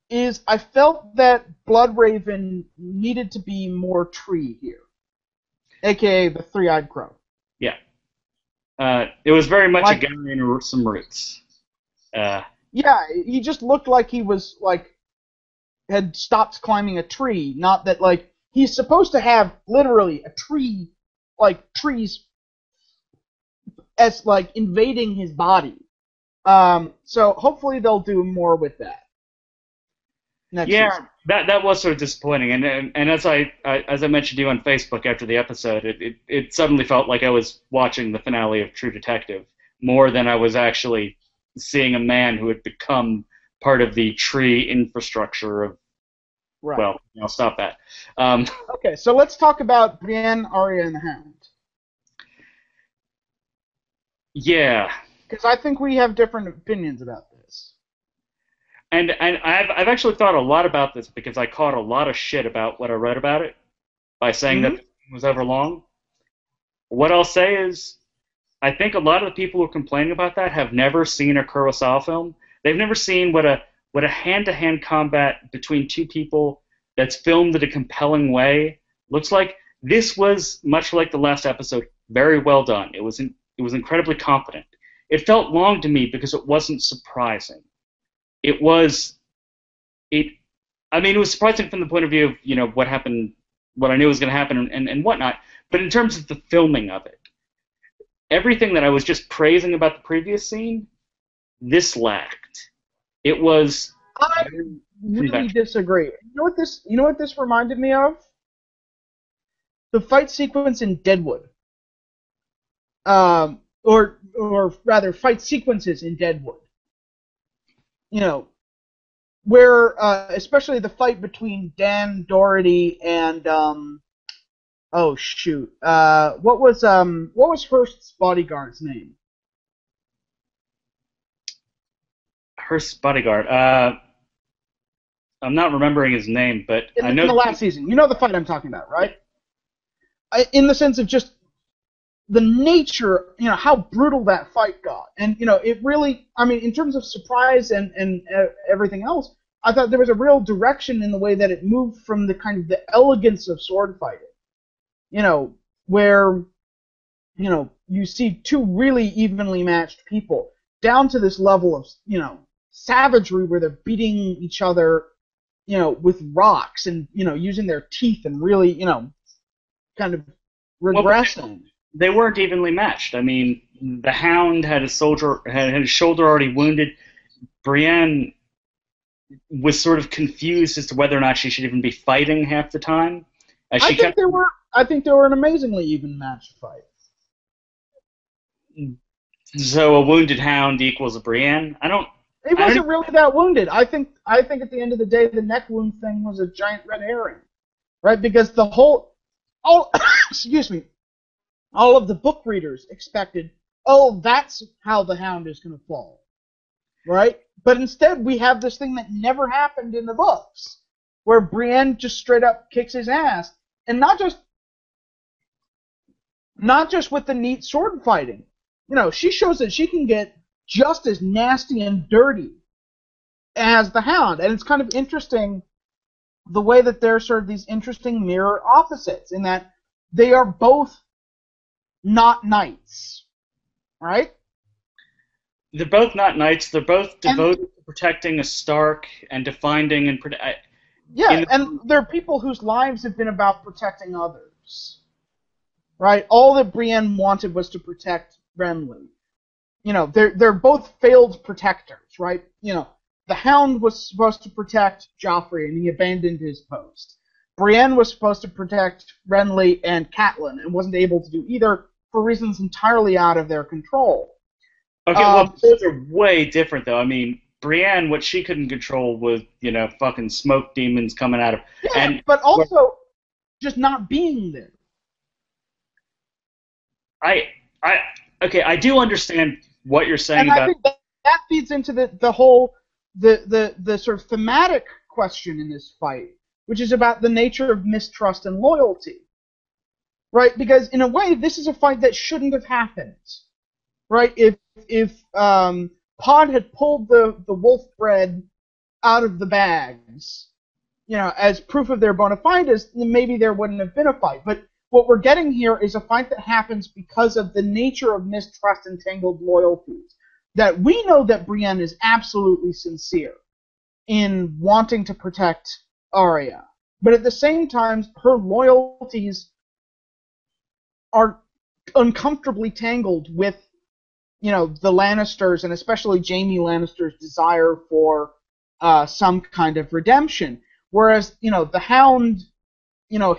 Speaker 3: is I felt that Bloodraven needed to be more tree here, a.k.a. the three-eyed crow.
Speaker 2: Yeah. It was very much a guy in some roots.
Speaker 3: He just looked like he was had stopped climbing a tree. Not that he's supposed to have literally a tree, trees as invading his body. So hopefully they'll do more with that. Next season.
Speaker 2: that was sort of disappointing. And as I mentioned to you on Facebook after the episode, it suddenly felt like I was watching the finale of True Detective more than I was actually seeing a man who had become part of the tree infrastructure of.
Speaker 3: Right.
Speaker 2: Well, I'll stop that.
Speaker 3: Okay, so let's talk about Brienne, Arya, and the Hound.
Speaker 2: Yeah.
Speaker 3: Because I think we have different opinions about this.
Speaker 2: And I've actually thought a lot about this because I caught a lot of shit about what I read about it by saying that it was overlong. What I'll say is, I think a lot of the people who are complaining about that have never seen a Kurosawa film. They've never seen what a hand-to-hand combat between two people that's filmed in a compelling way looks like. This was, much like the last episode, very well done. It was incredibly competent. It felt long to me because it wasn't surprising. It I mean, it was surprising from the point of view of, what happened, what I knew was going to happen and whatnot. But in terms of the filming of it, everything that I was just praising about the previous scene, this lacked. It was
Speaker 3: I really disagree. You know what this reminded me of? The fight sequence in Deadwood. Or rather, fight sequences in Deadwood. Where especially the fight between Dan Doherty and what was Hearst's bodyguard's name?
Speaker 2: Hearst's bodyguard. I'm not remembering his name, but I know
Speaker 3: in the last season. You know the fight I'm talking about, right? In the sense of just the nature, how brutal that fight got. And, it really, I mean, in terms of surprise and everything else, I thought there was a real direction in the way that it moved from the kind of the elegance of sword fighting, where, you see two really evenly matched people down to this level of, savagery where they're beating each other, with rocks and, using their teeth and really, kind of regressing.
Speaker 2: They weren't evenly matched. I mean, the Hound had his shoulder already wounded. Brienne was sort of confused as to whether or not she should even be fighting half the time.
Speaker 3: I think they were an amazingly even matched fight.
Speaker 2: So a wounded Hound equals a Brienne?
Speaker 3: He wasn't really that wounded. I think at the end of the day, the neck wound thing was a giant red herring, right? Because excuse me, all of the book readers expected, that's how the Hound is going to fall, right? But instead, we have this thing that never happened in the books, where Brienne just straight up kicks his ass, and not just with the neat sword fighting. She shows that she can get just as nasty and dirty as the Hound, and it's kind of interesting the way that they're sort of these interesting mirror opposites, in that they are both not knights, right?
Speaker 2: They're both not knights. They're both devoted to protecting a Stark and to finding and
Speaker 3: and they're people whose lives have been about protecting others, right? All that Brienne wanted was to protect Renly. They're both failed protectors, right? The Hound was supposed to protect Joffrey, and he abandoned his post. Brienne was supposed to protect Renly and Catelyn, and wasn't able to do either for reasons entirely out of their control.
Speaker 2: Okay, well, those are way different, though. I mean, Brienne, what she couldn't control was, fucking smoke demons coming out of...
Speaker 3: Yeah, but also just not being there.
Speaker 2: I do understand what you're saying about...
Speaker 3: I think that feeds into the whole, the sort of thematic question in this fight, which is about the nature of mistrust and loyalty. Right? Because in a way, this is a fight that shouldn't have happened. Right? If Pod had pulled the wolf bread out of the bags, as proof of their bona fides, then maybe there wouldn't have been a fight. But what we're getting here is a fight that happens because of the nature of mistrust and tangled loyalties. That we know that Brienne is absolutely sincere in wanting to protect Arya. But at the same time, her loyalties are uncomfortably tangled with, the Lannisters, and especially Jaime Lannister's desire for some kind of redemption. Whereas, the Hound,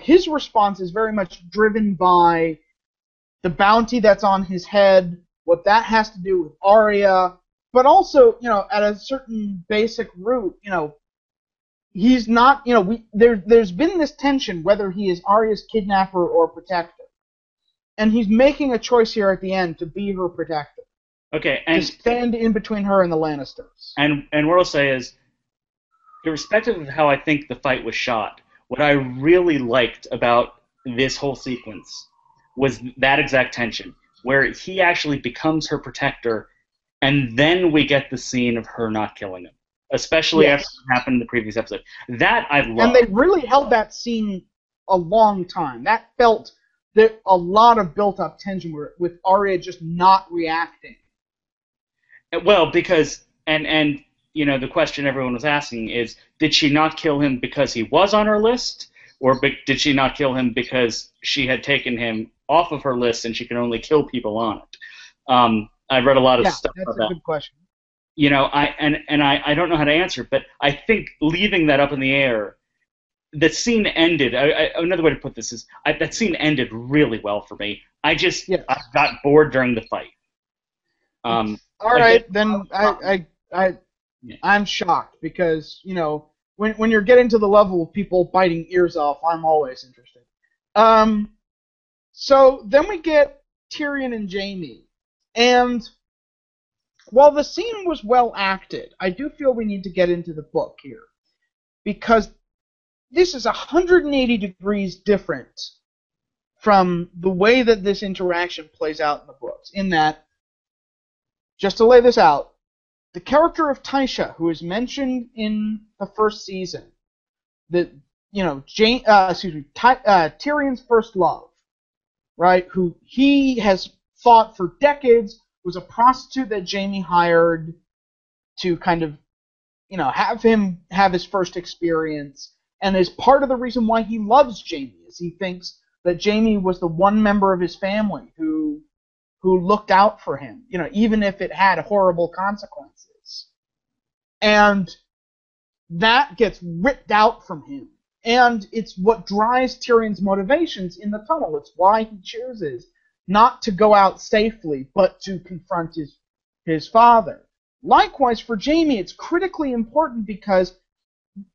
Speaker 3: his response is very much driven by the bounty that's on his head, what that has to do with Arya, but also, at a certain basic root, he's not, there's been this tension whether he is Arya's kidnapper or protector. And he's making a choice here at the end to be her protector.
Speaker 2: Okay, and
Speaker 3: to stand in between her and the Lannisters.
Speaker 2: And what I'll say is, irrespective of how I think the fight was shot, what I really liked about this whole sequence was that exact tension, where he actually becomes her protector, and then we get the scene of her not killing him, especially after what happened in the previous episode. That I love.
Speaker 3: And they really held that scene a long time. That felt a lot of built-up tension with Arya just not reacting.
Speaker 2: Well, because and the question everyone was asking is, did she not kill him because he was on her list, or did she not kill him because she had taken him off of her list and she can only kill people on it? I read a lot of stuff
Speaker 3: that's
Speaker 2: about.
Speaker 3: a good question.
Speaker 2: I don't know how to answer it, but I think leaving that up in the air, the scene ended. Another way to put this is that scene ended really well for me. I got bored during the fight.
Speaker 3: All right, then I'm shocked because when you're getting to the level of people biting ears off, I'm always interested. So then we get Tyrion and Jaime, and while the scene was well acted, I do feel we need to get into the book here, because this is 180 degrees different from the way that this interaction plays out in the books. In that, just to lay this out, the character of Tysha, who is mentioned in the first season, Tyrion's first love, right? Who he has fought for decades, was a prostitute that Jaime hired to kind of, have him have his first experience, and is part of the reason why he loves Jaime, is he thinks that Jaime was the one member of his family who looked out for him, even if it had horrible consequences. And that gets ripped out from him. And it's what drives Tyrion's motivations in the tunnel. It's why he chooses not to go out safely, but to confront his father. Likewise, for Jaime, it's critically important because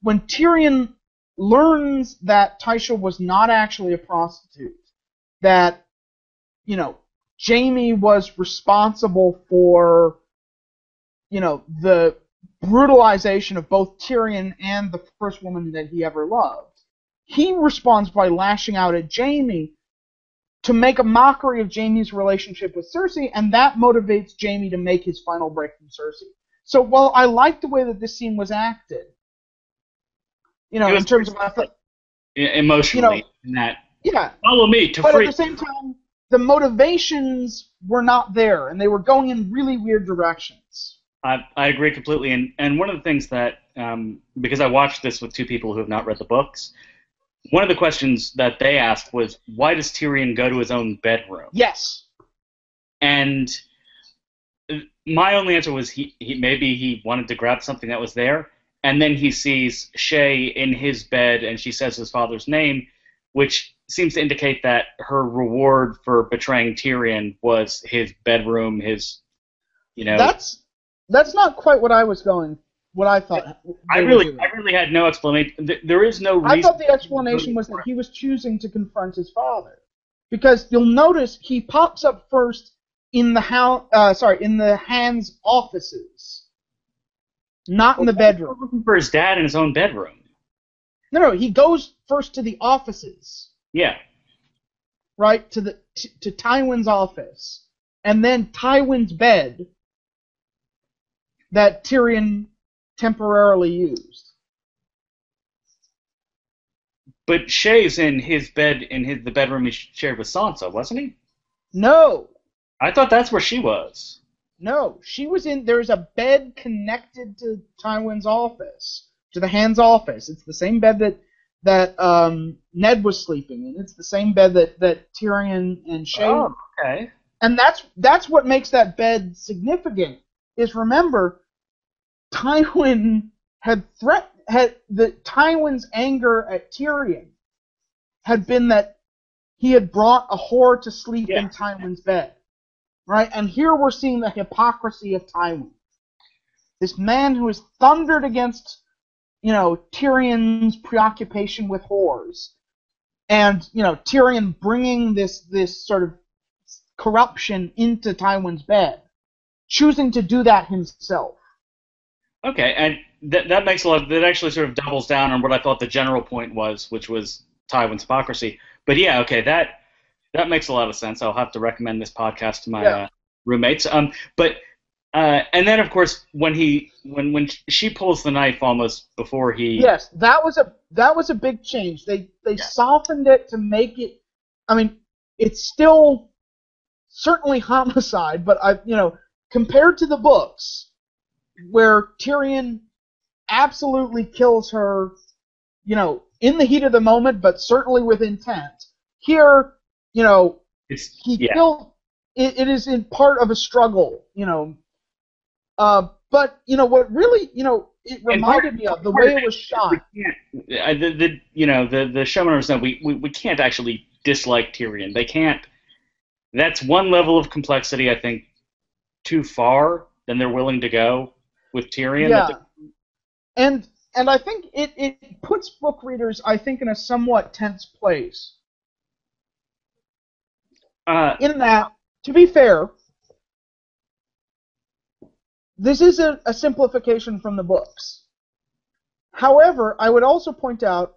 Speaker 3: when Tyrion learns that Tysha was not actually a prostitute, that, Jaime was responsible for, the brutalization of both Tyrion and the first woman that he ever loved, he responds by lashing out at Jaime to make a mockery of Jaime's relationship with Cersei, and that motivates Jaime to make his final break from Cersei. So while I like the way that this scene was acted, in terms of
Speaker 2: emotionally, in that
Speaker 3: yeah,
Speaker 2: follow me to
Speaker 3: but
Speaker 2: free.
Speaker 3: At the same time, the motivations were not there, and they were going in really weird directions.
Speaker 2: I agree completely, and one of the things that because I watched this with two people who have not read the books, one of the questions that they asked was, why does Tyrion go to his own bedroom?
Speaker 3: Yes.
Speaker 2: And my only answer was maybe he wanted to grab something that was there, and then he sees Shae in his bed, and she says his father's name, which seems to indicate that her reward for betraying Tyrion was his bedroom,
Speaker 3: That's not quite what I was going. What I thought.
Speaker 2: I really had no explanation. There is no reason.
Speaker 3: I thought the explanation was that he was choosing to confront his father, because you'll notice he pops up first in the Hand's offices, not in the bedroom.
Speaker 2: He's looking for his dad in his own bedroom.
Speaker 3: No, he goes first to the offices.
Speaker 2: Yeah.
Speaker 3: Right, to Tywin's office, and then Tywin's bed that Tyrion temporarily used.
Speaker 2: But Shae's in his bed in the bedroom he shared with Sansa, wasn't he?
Speaker 3: No.
Speaker 2: I thought that's where she was.
Speaker 3: No, she was in. There's a bed connected to Tywin's office, to the Hand's office. It's the same bed that Ned was sleeping in. It's the same bed that Tyrion and Shae.
Speaker 2: Oh, okay.
Speaker 3: And that's what makes that bed significant. Is, remember, Tywin Tywin's anger at Tyrion had been that he had brought a whore to sleep in Tywin's bed, right? And here we're seeing the hypocrisy of Tywin, this man who has thundered against, Tyrion's preoccupation with whores, and Tyrion bringing this sort of corruption into Tywin's bed, choosing to do that himself.
Speaker 2: Okay, and that makes a lot. That actually sort of doubles down on what I thought the general point was, which was Tywin's hypocrisy. But yeah, okay, that makes a lot of sense. I'll have to recommend this podcast to my roommates. And then of course when she pulls the knife almost before he.
Speaker 3: Yes, that was a big change. They softened it to make it. I mean, it's still certainly homicide, but compared to the books, where Tyrion absolutely kills her, in the heat of the moment, but certainly with intent. Here, he killed. It is in part of a struggle, But what really, it reminded me of the way it was shot.
Speaker 2: The showrunners know we can't actually dislike Tyrion. They can't. That's one level of complexity, I think, too far than they're willing to go with Tyrion.
Speaker 3: Yeah. And I think it puts book readers, I think, in a somewhat tense place. In that, to be fair, this is a simplification from the books. However, I would also point out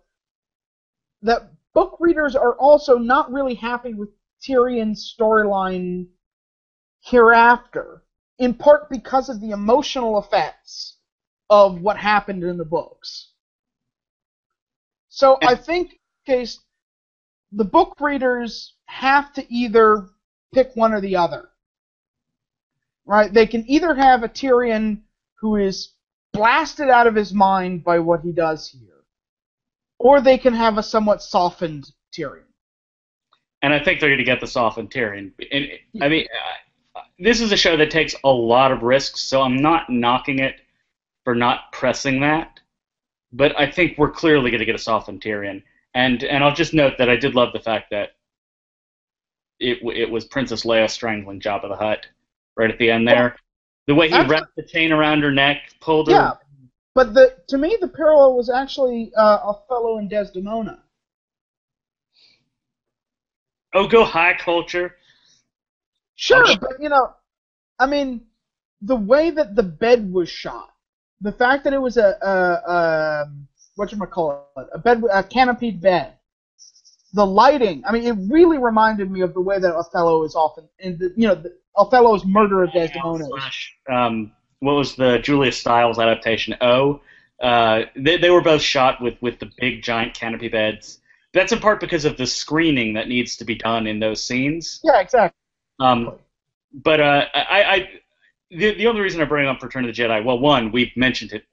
Speaker 3: that book readers are also not really happy with Tyrion's storyline hereafter, in part because of the emotional effects of what happened in the books. So I think, Case, the book readers have to either pick one or the other. Right? They can either have a Tyrion who is blasted out of his mind by what he does here, or they can have a somewhat softened Tyrion.
Speaker 2: And I think they're going to get the softened Tyrion. And, I mean, this is a show that takes a lot of risks, so I'm not knocking it for not pressing that. But I think we're clearly going to get a softened Tyrion. And I'll just note that I did love the fact that it was Princess Leia strangling Jabba the Hutt right at the end there. The way he wrapped the chain around her neck, pulled her.
Speaker 3: Yeah, but to me the parallel was actually Othello and Desdemona.
Speaker 2: Oh, go high culture.
Speaker 3: Sure, but I mean, the way that the bed was shot, the fact that it was a canopied bed, the lighting. I mean, it really reminded me of the way that Othello is often, Othello's murder of Desdemona.
Speaker 2: What was the Julia Stiles adaptation? They were both shot with the big giant canopy beds. That's in part because of the screening that needs to be done in those scenes.
Speaker 3: Yeah, exactly.
Speaker 2: But the only reason I bring up Return of the Jedi, well, one, we've mentioned it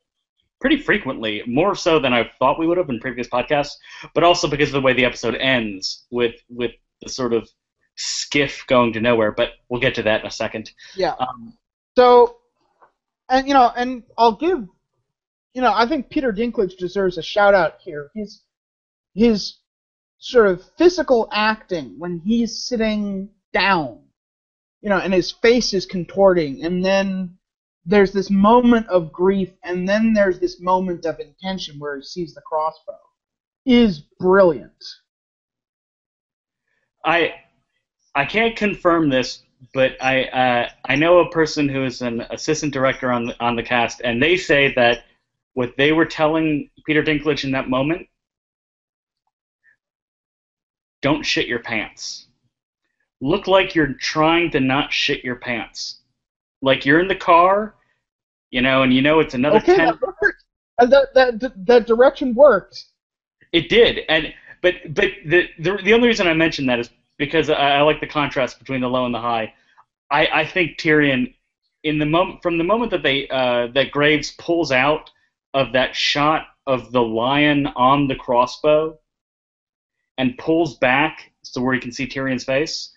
Speaker 2: pretty frequently, more so than I thought we would have in previous podcasts, but also because of the way the episode ends with the sort of skiff going to nowhere. But we'll get to that in a second.
Speaker 3: Yeah. And I'll give, I think Peter Dinklage deserves a shout out here. His sort of physical acting when he's sitting down, and his face is contorting, and then there's this moment of grief, and then there's this moment of intention where he sees the crossbow, is brilliant.
Speaker 2: I can't confirm this, but I know a person who is an assistant director on the cast, and they say that what they were telling Peter Dinklage in that moment, don't shit your pants. Look like you're trying to not shit your pants. Like you're in the car, and it's another 10.
Speaker 3: That worked. That direction worked.
Speaker 2: It did, but the only reason I mentioned that is because I like the contrast between the low and the high. I think Tyrion, from the moment that that Graves pulls out of that shot of the lion on the crossbow and pulls back so where you can see Tyrion's face,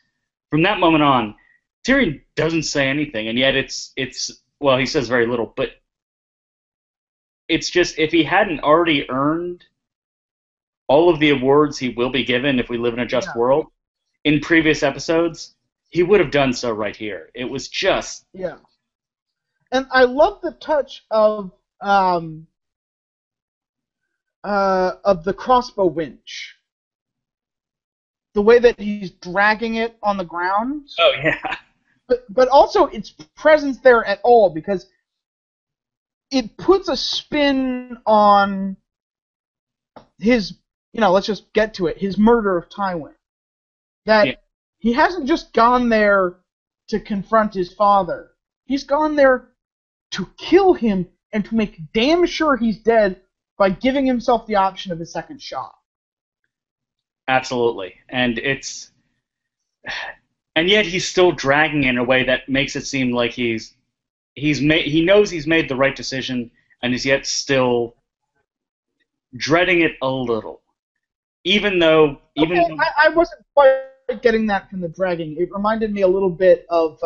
Speaker 2: from that moment on, Tyrion doesn't say anything, and yet it's well, he says very little, but it's just, if he hadn't already earned all of the awards he will be given if we live in a just world in previous episodes, he would have done so right here. It was just...
Speaker 3: Yeah. And I love the touch of the crossbow winch. The way that he's dragging it on the ground.
Speaker 2: Oh, yeah.
Speaker 3: But also its presence there at all, because it puts a spin on his, let's just get to it, his murder of Tywin. That he hasn't just gone there to confront his father. He's gone there to kill him and to make damn sure he's dead by giving himself the option of a second shot.
Speaker 2: Absolutely. And yet he's still dragging in a way that makes it seem like he's he knows he's made the right decision and is yet still dreading it a little, even though
Speaker 3: I wasn't quite getting that from the dragging. It reminded me a little bit of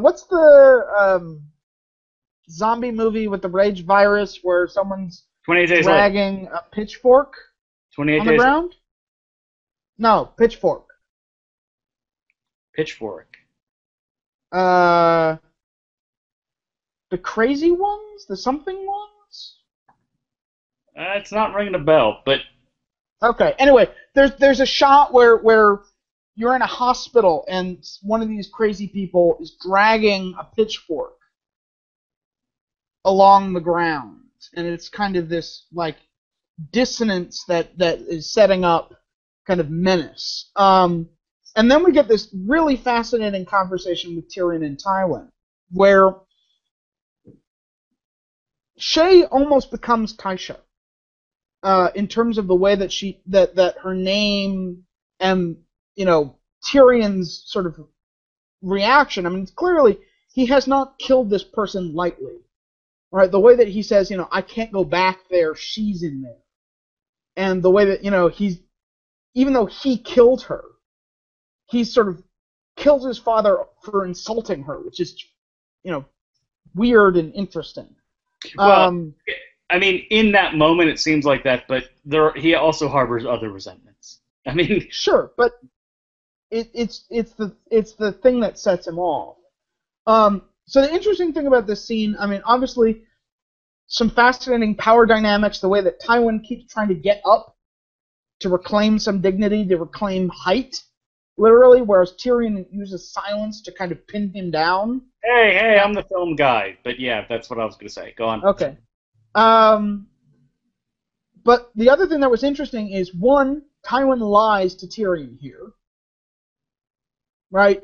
Speaker 3: what's the zombie movie with the rage virus where someone's
Speaker 2: 28 Days
Speaker 3: dragging a pitchfork
Speaker 2: 28
Speaker 3: on the
Speaker 2: days
Speaker 3: ground? No, pitchfork.
Speaker 2: Pitchfork.
Speaker 3: The crazy ones? The something ones?
Speaker 2: It's not ringing a bell, but
Speaker 3: Okay. Anyway, there's a shot where you're in a hospital and one of these crazy people is dragging a pitchfork along the ground, and it's kind of this like dissonance that is setting up kind of menace. And then we get this really fascinating conversation with Tyrion and Tywin, where Shay almost becomes Tysha. In terms of the way that that her name and Tyrion's sort of reaction. I mean, clearly he has not killed this person lightly, right? The way that he says, I can't go back there, she's in there, and the way that he's, even though he killed her, he sort of killed his father for insulting her, which is weird and interesting.
Speaker 2: Well, I mean, in that moment it seems like that, but he also harbors other resentments. I mean,
Speaker 3: sure, but it's the thing that sets him off. So the interesting thing about this scene, I mean, obviously, some fascinating power dynamics. The way that Tywin keeps trying to get up to reclaim some dignity, to reclaim height, literally, whereas Tyrion uses silence to kind of pin him down.
Speaker 2: Hey, I'm the film guy, but yeah, that's what I was going to say. Go on.
Speaker 3: Okay. But the other thing that was interesting is, one, Tywin lies to Tyrion here, right?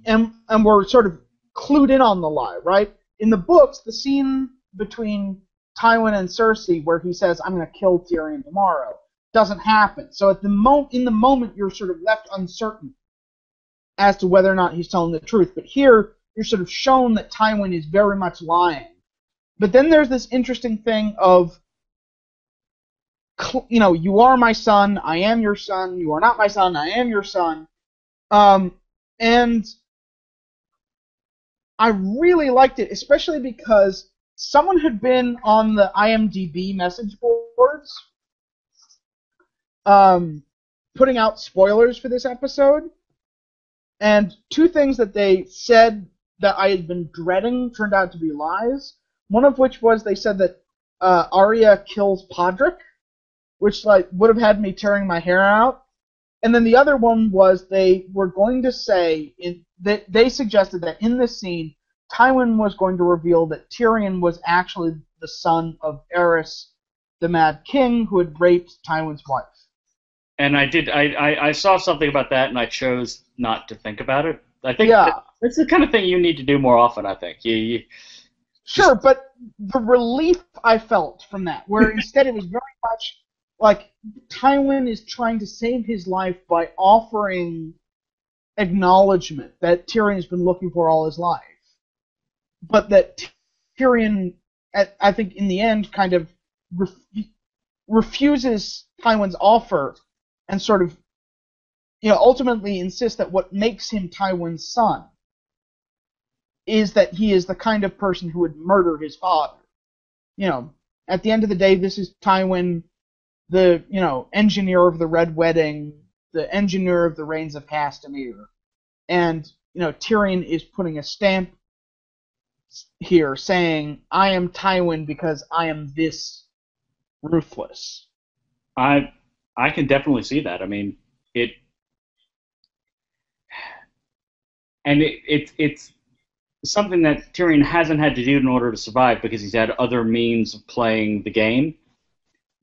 Speaker 3: And we're sort of clued in on the lie, right? In the books, the scene between Tywin and Cersei where he says, "I'm going to kill Tyrion tomorrow," doesn't happen. So in the moment, you're sort of left uncertain as to whether or not he's telling the truth. But here, you're sort of shown that Tywin is very much lying. But then there's this interesting thing of, you are my son, I am your son, you are not my son, I am your son. And I really liked it, especially because someone had been on the IMDb message boards putting out spoilers for this episode. And two things that they said that I had been dreading turned out to be lies. One of which was they said that Arya kills Podrick, which would have had me tearing my hair out. And then the other one was they were going to say that they suggested that in this scene, Tywin was going to reveal that Tyrion was actually the son of Aerys, the Mad King, who had raped Tywin's wife.
Speaker 2: And I saw something about that, and I chose not to think about it. I think that's the kind of thing you need to do more often, I think.
Speaker 3: Sure, but the relief I felt from that, where instead it was very much like Tywin is trying to save his life by offering acknowledgement that Tyrion has been looking for all his life. But that Tyrion, I think in the end, kind of refuses Tywin's offer and sort of ultimately insists that what makes him Tywin's son is that he is the kind of person who would murder his father. At the end of the day, this is Tywin, the engineer of the Red Wedding, the engineer of the Reigns of Castamere, and Tyrion is putting a stamp here saying, "I am Tywin because I am this ruthless."
Speaker 2: I can definitely see that. I mean, it's something that Tyrion hasn't had to do in order to survive because he's had other means of playing the game.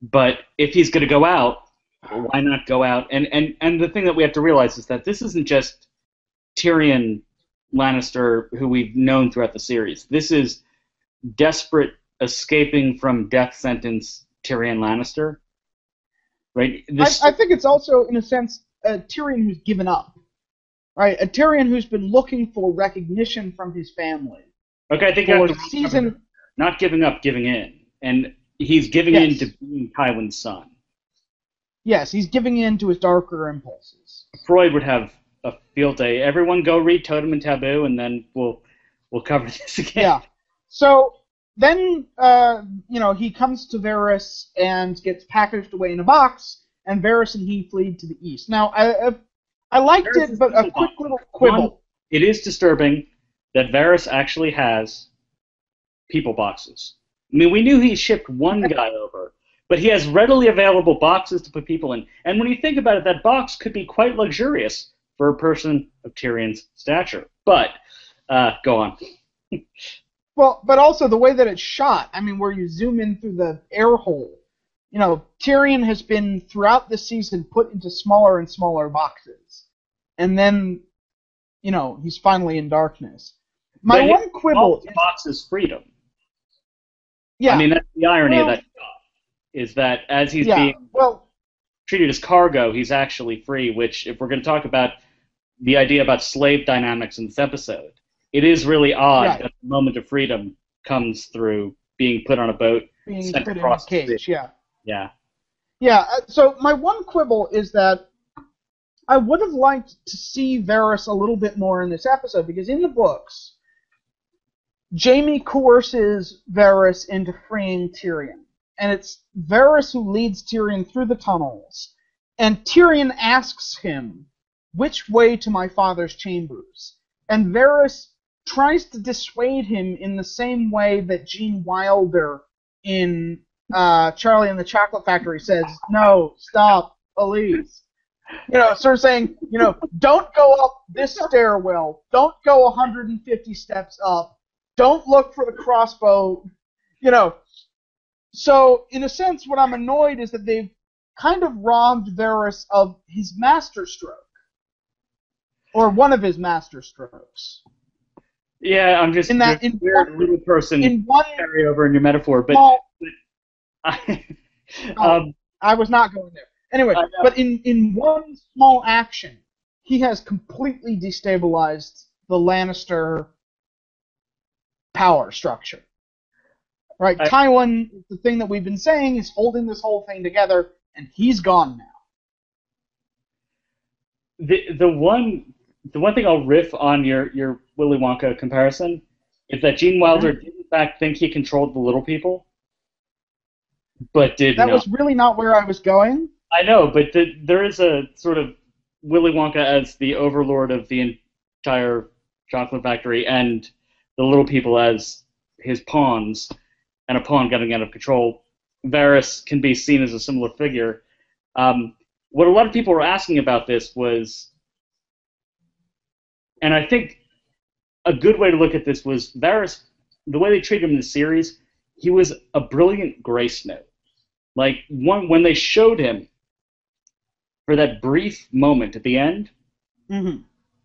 Speaker 2: But if he's going to go out, why not go out? And the thing that we have to realize is that this isn't just Tyrion Lannister who we've known throughout the series. This is desperate, escaping from death sentence Tyrion Lannister. Right?
Speaker 3: I think it's also, in a sense, Tyrion who's given up. right? A Tyrion who's been looking for recognition from his family
Speaker 2: Okay, I think you
Speaker 3: for
Speaker 2: have to
Speaker 3: season.
Speaker 2: not giving up, giving in, and he's giving in to being Tywin's son.
Speaker 3: Yes, he's giving in to his darker impulses.
Speaker 2: Freud would have a field day. Everyone go read Totem and Taboo, and then we'll cover this again.
Speaker 3: Yeah. So then, he comes to Varys and gets packaged away in a box, and Varys and he flee to the east. Now, I liked
Speaker 2: Varys
Speaker 3: it, but a quick little quibble.
Speaker 2: One, it is disturbing that Varys actually has people boxes. I mean, we knew he shipped one guy over, but he has readily available boxes to put people in. And when you think about it, that box could be quite luxurious for a person of Tyrion's stature. But, go on.
Speaker 3: Well, but also the way that it's shot, I mean, where you zoom in through the air hole. Tyrion has been, throughout this season, put into smaller and smaller boxes. And then, he's finally in darkness. My one quibble
Speaker 2: box is freedom.
Speaker 3: Yeah.
Speaker 2: I mean, that's the irony of that shot, is that as he's being treated as cargo, he's actually free, which, if we're going to talk about the idea about slave dynamics in this episode, it is really odd that the moment of freedom comes through being put on a boat,
Speaker 3: being
Speaker 2: sent
Speaker 3: put in
Speaker 2: across
Speaker 3: a cage,
Speaker 2: Yeah.
Speaker 3: So my one quibble is that I would have liked to see Varys a little bit more in this episode, because in the books, Jaime coerces Varys into freeing Tyrion. And it's Varys who leads Tyrion through the tunnels. And Tyrion asks him, "Which way to my father's chambers?" And Varys tries to dissuade him in the same way that Gene Wilder in Charlie and the Chocolate Factory says, "No, stop, police." Sort of saying, don't go up this stairwell. Don't go 150 steps up. Don't look for the crossbow. So, in a sense, what I'm annoyed is that they've kind of robbed Varys of his masterstroke. Or one of his masterstrokes.
Speaker 2: Yeah, I'm just weird little person carry over in your metaphor, but
Speaker 3: I was not going there. Anyway, but in one small action, he has completely destabilized the Lannister power structure. Right? Tywin, the thing that we've been saying, is holding this whole thing together, and he's gone now.
Speaker 2: The one thing I'll riff on your Willy Wonka comparison is that Gene Wilder did in fact think he controlled the little people, but did not.
Speaker 3: That was really not where I was going.
Speaker 2: I know, but there is a sort of Willy Wonka as the overlord of the entire chocolate factory, and the little people as his pawns, and a pawn getting out of control. Varys can be seen as a similar figure. What a lot of people were asking about this was, and I think a good way to look at this was Varys, the way they treated him in the series, he was a brilliant grace note. Like, when they showed him for that brief moment at the end,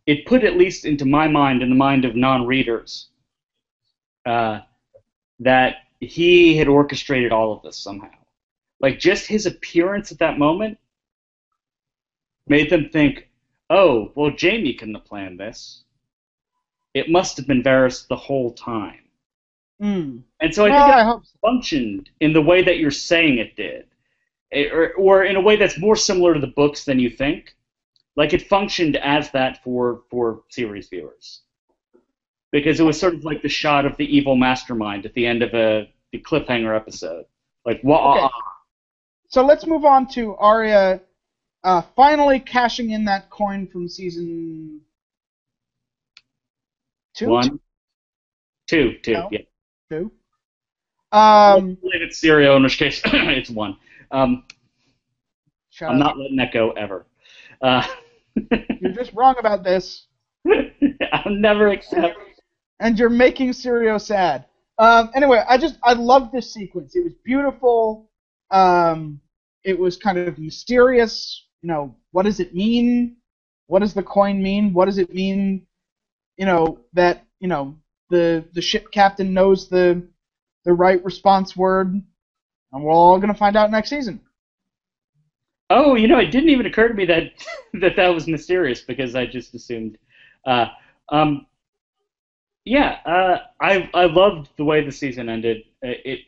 Speaker 2: it put at least into my mind, in the mind of non-readers, that he had orchestrated all of this somehow. Like, just his appearance at that moment made them think, oh, well, Jaime couldn't have planned this. It must have been Varys the whole time. And so I think it functioned in the way that you're saying it did. Or in a way that's more similar to the books than you think. Like, it functioned as that for series viewers. Because it was sort of like the shot of the evil mastermind at the end of the cliffhanger episode. Like, wah. Okay.
Speaker 3: So let's move on to Arya finally cashing in that coin from season 2?
Speaker 2: 1? 2,
Speaker 3: no?
Speaker 2: Yeah.
Speaker 3: 2?
Speaker 2: I believe it's Syrio, in which case it's 1. I'm not letting that go ever.
Speaker 3: You're just wrong about this.
Speaker 2: I'll never accept.
Speaker 3: And you're making Syrio sad. Anyway, I love this sequence. It was beautiful. It was kind of mysterious. What does it mean? What does the coin mean? What does it mean? That the ship captain knows the right response word, and we're all gonna find out next season.
Speaker 2: Oh, it didn't even occur to me that that was mysterious because I just assumed. Uh, um, yeah, I loved the way the season ended. It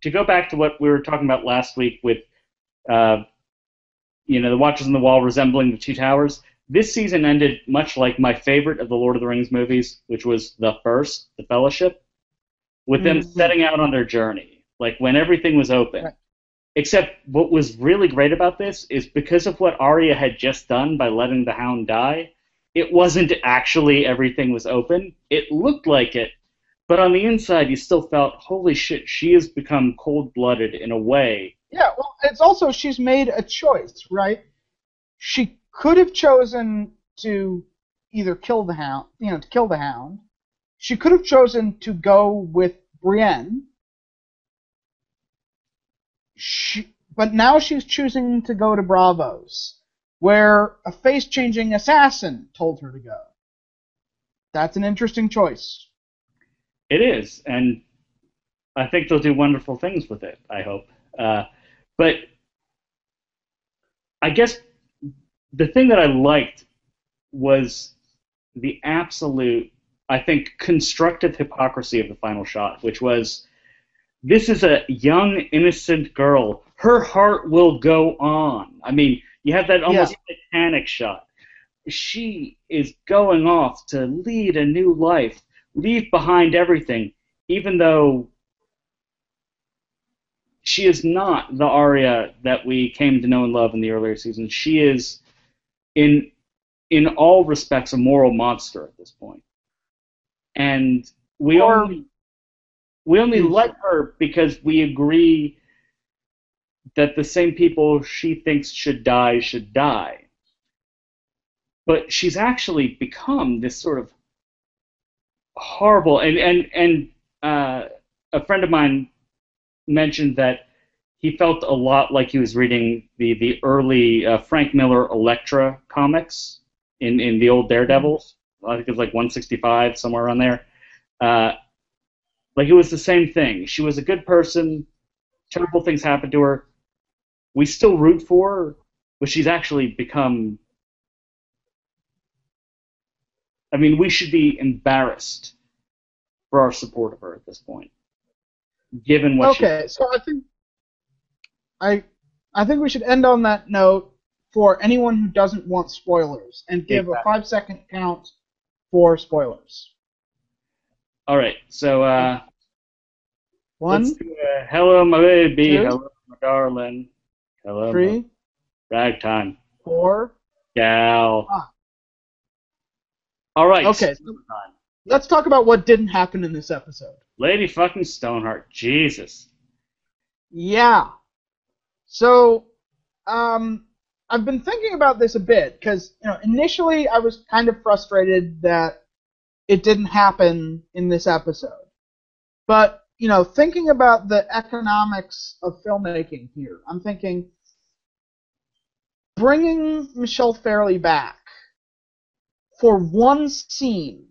Speaker 2: to go back to what we were talking about last week with uh, the Watchers on the Wall resembling the Two Towers. This season ended much like my favorite of the Lord of the Rings movies, which was the first, The Fellowship, with them
Speaker 3: Hmm.
Speaker 2: setting out on their journey, like when everything was open.
Speaker 3: Right.
Speaker 2: Except what was really great about this is because of what Arya had just done by letting the Hound die, it wasn't actually everything was open. It looked like it, but on the inside you still felt, holy shit, she has become cold-blooded in a way.
Speaker 3: Yeah, well, it's also she's made a choice, right? She could have chosen to either kill the hound, to kill the hound. She could have chosen to go with Brienne. But now she's choosing to go to Bravos, where a face-changing assassin told her to go. That's an interesting choice.
Speaker 2: It is, and I think they'll do wonderful things with it, I hope. But I guess the thing that I liked was the absolute, I think, constructive hypocrisy of the final shot, which was this is a young, innocent girl. Her heart will go on. I mean, you have that
Speaker 3: Yeah.
Speaker 2: almost Titanic shot. She is going off to lead a new life, leave behind everything, even though she is not the Arya that we came to know and love in the earlier seasons. She is, in in all respects, a moral monster at this point. And we
Speaker 3: Or
Speaker 2: only we only
Speaker 3: is
Speaker 2: like her because we agree that the same people she thinks should die. But she's actually become this sort of horrible and a friend of mine mentioned that he felt a lot like he was reading the early Frank Miller Elektra comics in the old Daredevils. I think it was like 165 somewhere around there. Uh, like it was the same thing. She was a good person. Terrible things happened to her. We still root for her, but she's actually become. I mean, we should be embarrassed for our support of her at this point, given what she.
Speaker 3: okay. So I I think we should end on that note for anyone who doesn't want spoilers and give a
Speaker 2: Exactly.
Speaker 3: 5-second count for spoilers.
Speaker 2: All right, so let's
Speaker 3: One,
Speaker 2: do hello, my baby.
Speaker 3: two,
Speaker 2: Hello, my darling. Hello, my
Speaker 3: three,
Speaker 2: ragtime
Speaker 3: 4,
Speaker 2: gal.
Speaker 3: 5.
Speaker 2: All right,
Speaker 3: Okay, so
Speaker 2: time.
Speaker 3: let's talk about what didn't happen in this episode.
Speaker 2: Lady fucking Stoneheart. Jesus.
Speaker 3: Yeah. So, um, I've been thinking about this a bit because initially I was kind of frustrated that it didn't happen in this episode. But thinking about the economics of filmmaking here, I'm thinking bringing Michelle Fairley back for one scene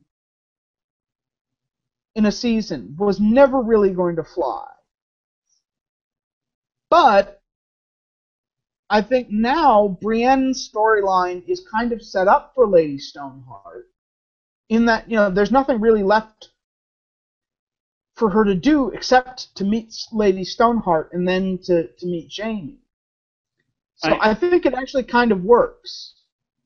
Speaker 3: in a season was never really going to fly. But I think now Brienne's storyline is kind of set up for Lady Stoneheart in that there's nothing really left for her to do except to meet Lady Stoneheart and then to meet Jaime. So
Speaker 2: I
Speaker 3: I think it actually kind of works.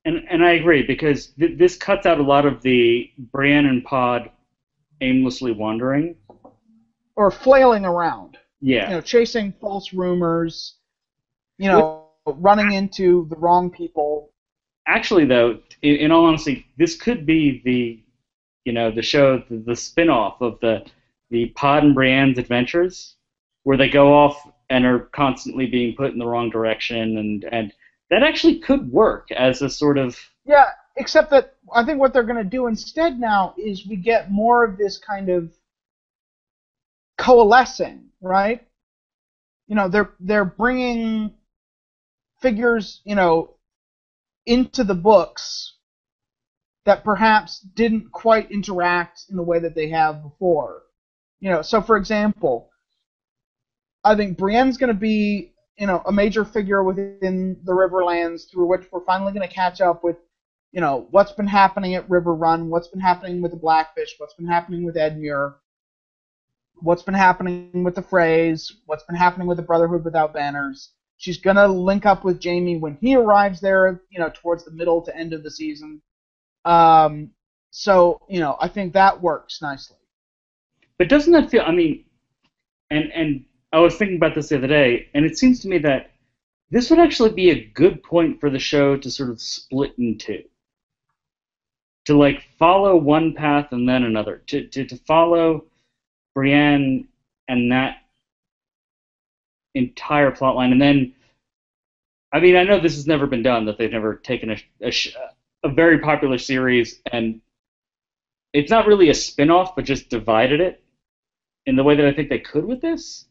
Speaker 2: and I agree because this cuts out a lot of the Brienne and Pod aimlessly wandering.
Speaker 3: Or flailing around,
Speaker 2: Yeah.
Speaker 3: chasing false rumors,
Speaker 2: Which,
Speaker 3: running into the wrong people.
Speaker 2: actually, though, in all honesty, this could be the show, the spin-off of the Pod and Brienne's adventures, where they go off and are constantly being put in the wrong direction, and that actually could work as a sort of.
Speaker 3: Yeah, except that I think what they're going to do instead now is we get more of this kind of coalescing, right? They're bringing figures, into the books that perhaps didn't quite interact in the way that they have before. So for example, I think Brienne's going to be a major figure within the Riverlands, through which we're finally going to catch up with, what's been happening at River Run, what's been happening with the Blackfish, what's been happening with Edmure, what's been happening with the Freys, what's been happening with the Brotherhood Without Banners. She's going to link up with Jaime when he arrives there, towards the middle to end of the season. So, I think that works nicely.
Speaker 2: But doesn't that feel, I mean, and I was thinking about this the other day, and it seems to me that this would actually be a good point for the show to sort of split in two. To, like, follow one path and then another. To follow Brienne and that entire plot line, and then, I mean, I know this has never been done, that they've never taken a very popular series, and it's not really a spin-off, but just divided it in the way that I think they could with this.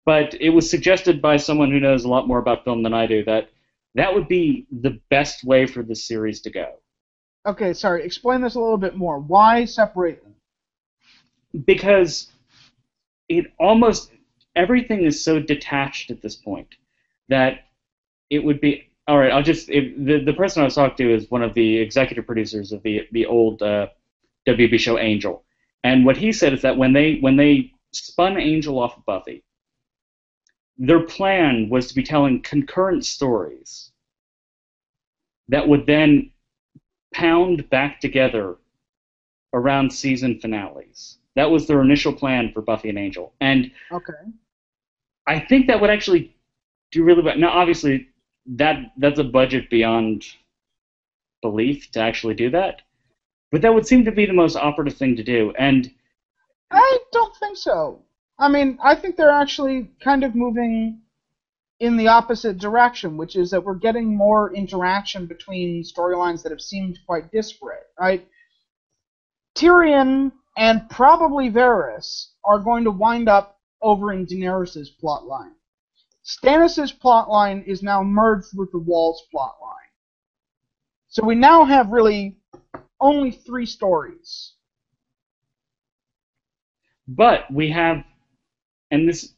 Speaker 2: But it was suggested by someone who knows a lot more about film than I do that that would be the best way for the series to go.
Speaker 3: Okay, sorry, explain this a little bit more. Why separate them?
Speaker 2: Because everything is so detached at this point that it would be, all right, the person I was talking to is one of the executive producers of the old WB show Angel. And what he said is that when they spun Angel off of Buffy, their plan was to be telling concurrent stories that would then pound back together around season finales. That was their initial plan for Buffy and Angel. And
Speaker 3: okay,
Speaker 2: I think that would actually do really well. Now, obviously, that's a budget beyond belief to actually do that. But that would seem to be the most operative thing to do. And
Speaker 3: I don't think so. I mean, I think they're actually kind of moving in the opposite direction, which is that we're getting more interaction between storylines that have seemed quite disparate, right? Tyrion and probably Varys are going to wind up over in Daenerys' plotline. Stannis' plotline is now merged with the Wall's plotline. So we now have really only 3 stories.
Speaker 2: But we have, and this,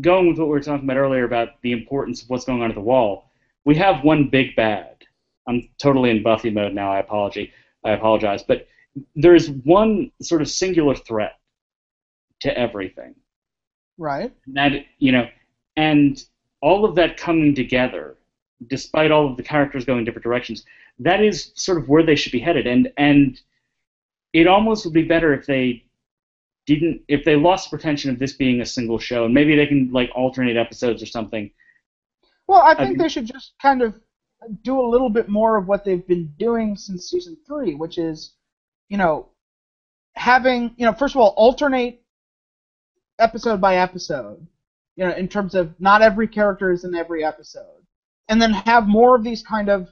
Speaker 2: going with what we were talking about earlier about the importance of what's going on at the Wall, we have one big bad. I'm totally in Buffy mode now, I apologize. But there's one sort of singular threat to everything.
Speaker 3: Right.
Speaker 2: That, and all of that coming together, despite all of the characters going different directions, that is sort of where they should be headed. And it almost would be better if they lost pretension of this being a single show, and maybe they can like alternate episodes or something.
Speaker 3: Well, I think they should just kind of do a little bit more of what they've been doing since season 3, which is, having, first of all, alternate episode by episode, in terms of not every character is in every episode, and then have more of these kind of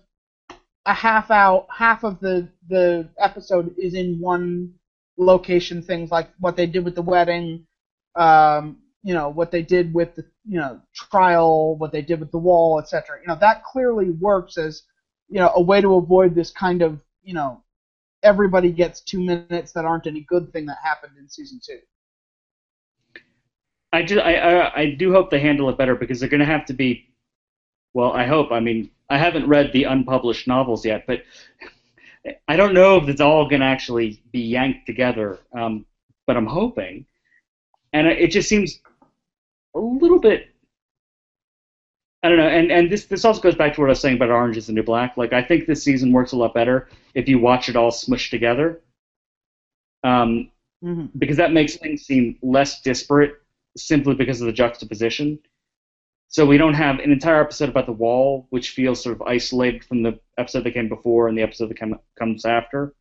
Speaker 3: half of the episode is in one location, things like what they did with the wedding, what they did with the trial, what they did with the Wall, etc. That clearly works as a way to avoid this kind of everybody gets 2 minutes that aren't any good thing that happened in season 2.
Speaker 2: I do hope they handle it better, because they're going to have to be. Well, I hope. I mean, I haven't read the unpublished novels yet, but I don't know if it's all going to actually be yanked together, but I'm hoping. And it just seems a little bit, I don't know, and this also goes back to what I was saying about Orange is the New Black. Like, I think this season works a lot better if you watch it all smushed together, because that makes things seem less disparate simply because of the juxtaposition. So we don't have an entire episode about the Wall, which feels sort of isolated from the episode that came before and the episode that comes after.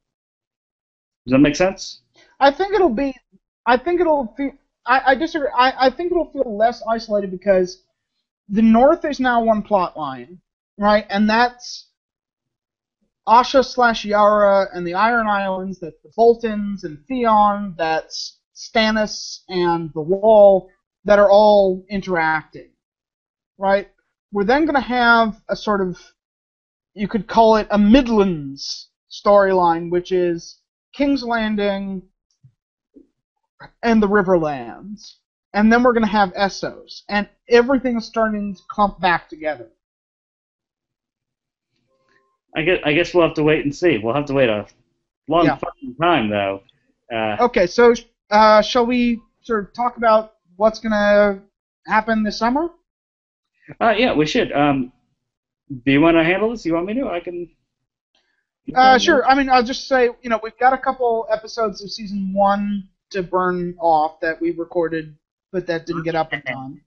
Speaker 2: Does that make sense?
Speaker 3: I think it'll be. I think it'll feel. I disagree. I think it'll feel less isolated because the North is now one plot line, right? And that's Asha/Yara and the Iron Islands. That's the Boltons and Theon. That's Stannis and the Wall. That are all interacting. Right? We're then going to have a sort of, you could call it a Midlands storyline, which is King's Landing and the Riverlands. and then we're going to have Essos, and everything is starting to clump back together.
Speaker 2: I guess we'll have to wait and see. We'll have to wait a long fucking time, though.
Speaker 3: Okay, so shall we sort of talk about what's going to happen this summer?
Speaker 2: Yeah, we should. Do you want to handle this? You want me to? I can.
Speaker 3: Sure. I mean, I'll just say, we've got a couple episodes of season 1 to burn off that we recorded, but that didn't get up in time.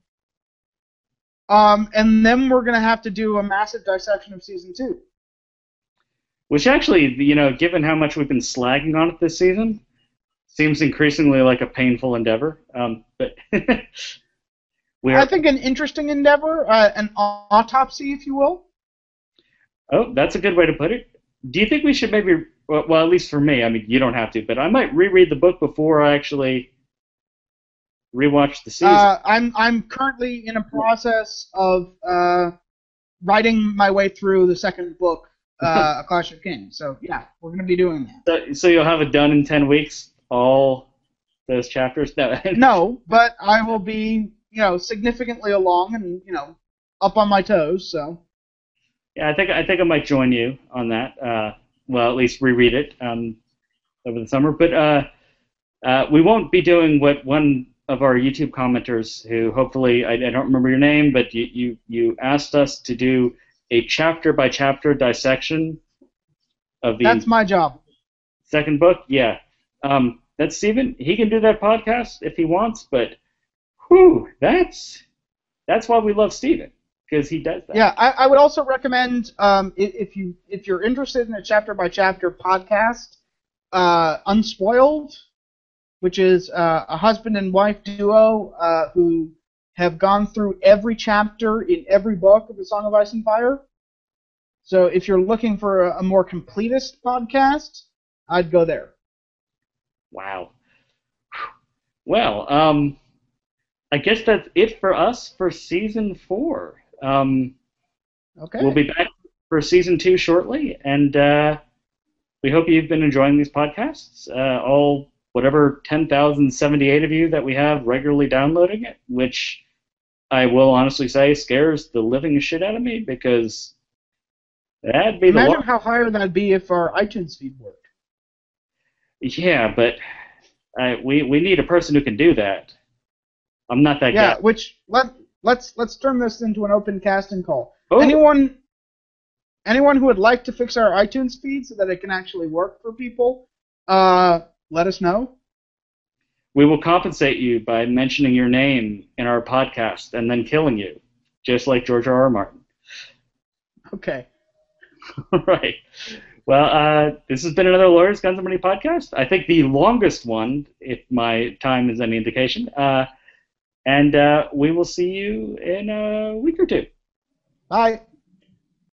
Speaker 3: And then we're going to have to do a massive dissection of season 2.
Speaker 2: Which actually, given how much we've been slagging on it this season, seems increasingly like a painful endeavor. But
Speaker 3: I think an interesting endeavor, an autopsy, if you will.
Speaker 2: Oh, that's a good way to put it. Do you think we should maybe, well, at least for me, I mean, you don't have to, but I might reread the book before I actually rewatch the season?
Speaker 3: I'm currently in a process of writing my way through the second book, A Clash of Kings. So, yeah, we're going to be doing that.
Speaker 2: So you'll have it done in 10 weeks, all those chapters? No,
Speaker 3: no, but I will be, significantly along and, up on my toes, so...
Speaker 2: Yeah, I think I might join you on that. Well, at least reread it over the summer. But we won't be doing what one of our YouTube commenters, who hopefully I don't remember your name, but you asked us to do a chapter by chapter dissection of the. That's
Speaker 3: my job.
Speaker 2: Second book, yeah. That's Steven. He can do that podcast if he wants, but whew, that's why we love Steven. Because he does that.
Speaker 3: Yeah, I would also recommend if you're interested in a chapter by chapter podcast, Unspoiled, which is a husband and wife duo who have gone through every chapter in every book of the Song of Ice and Fire. So if you're looking for a more completist podcast, I'd go there.
Speaker 2: Wow. Well, I guess that's it for us for season 4.
Speaker 3: Okay.
Speaker 2: We'll be back for season 2 shortly, and we hope you've been enjoying these podcasts. All whatever 10,078 of you that we have regularly downloading it, which I will honestly say scares the living shit out of me, because that'd be
Speaker 3: Imagine how higher that'd be if our iTunes feed worked.
Speaker 2: Yeah, but we need a person who can do that. I'm not that guy.
Speaker 3: Yeah, which let's turn this into an open casting call.
Speaker 2: Oh.
Speaker 3: Anyone who would like to fix our iTunes feed so that it can actually work for people, let us know.
Speaker 2: We will compensate you by mentioning your name in our podcast and then killing you, just like George R. R. Martin.
Speaker 3: Okay.
Speaker 2: Right. Well, this has been another Lawyers, Guns, and Money podcast. I think the longest one, if my time is any indication. And we will see you in a week or two.
Speaker 3: Bye.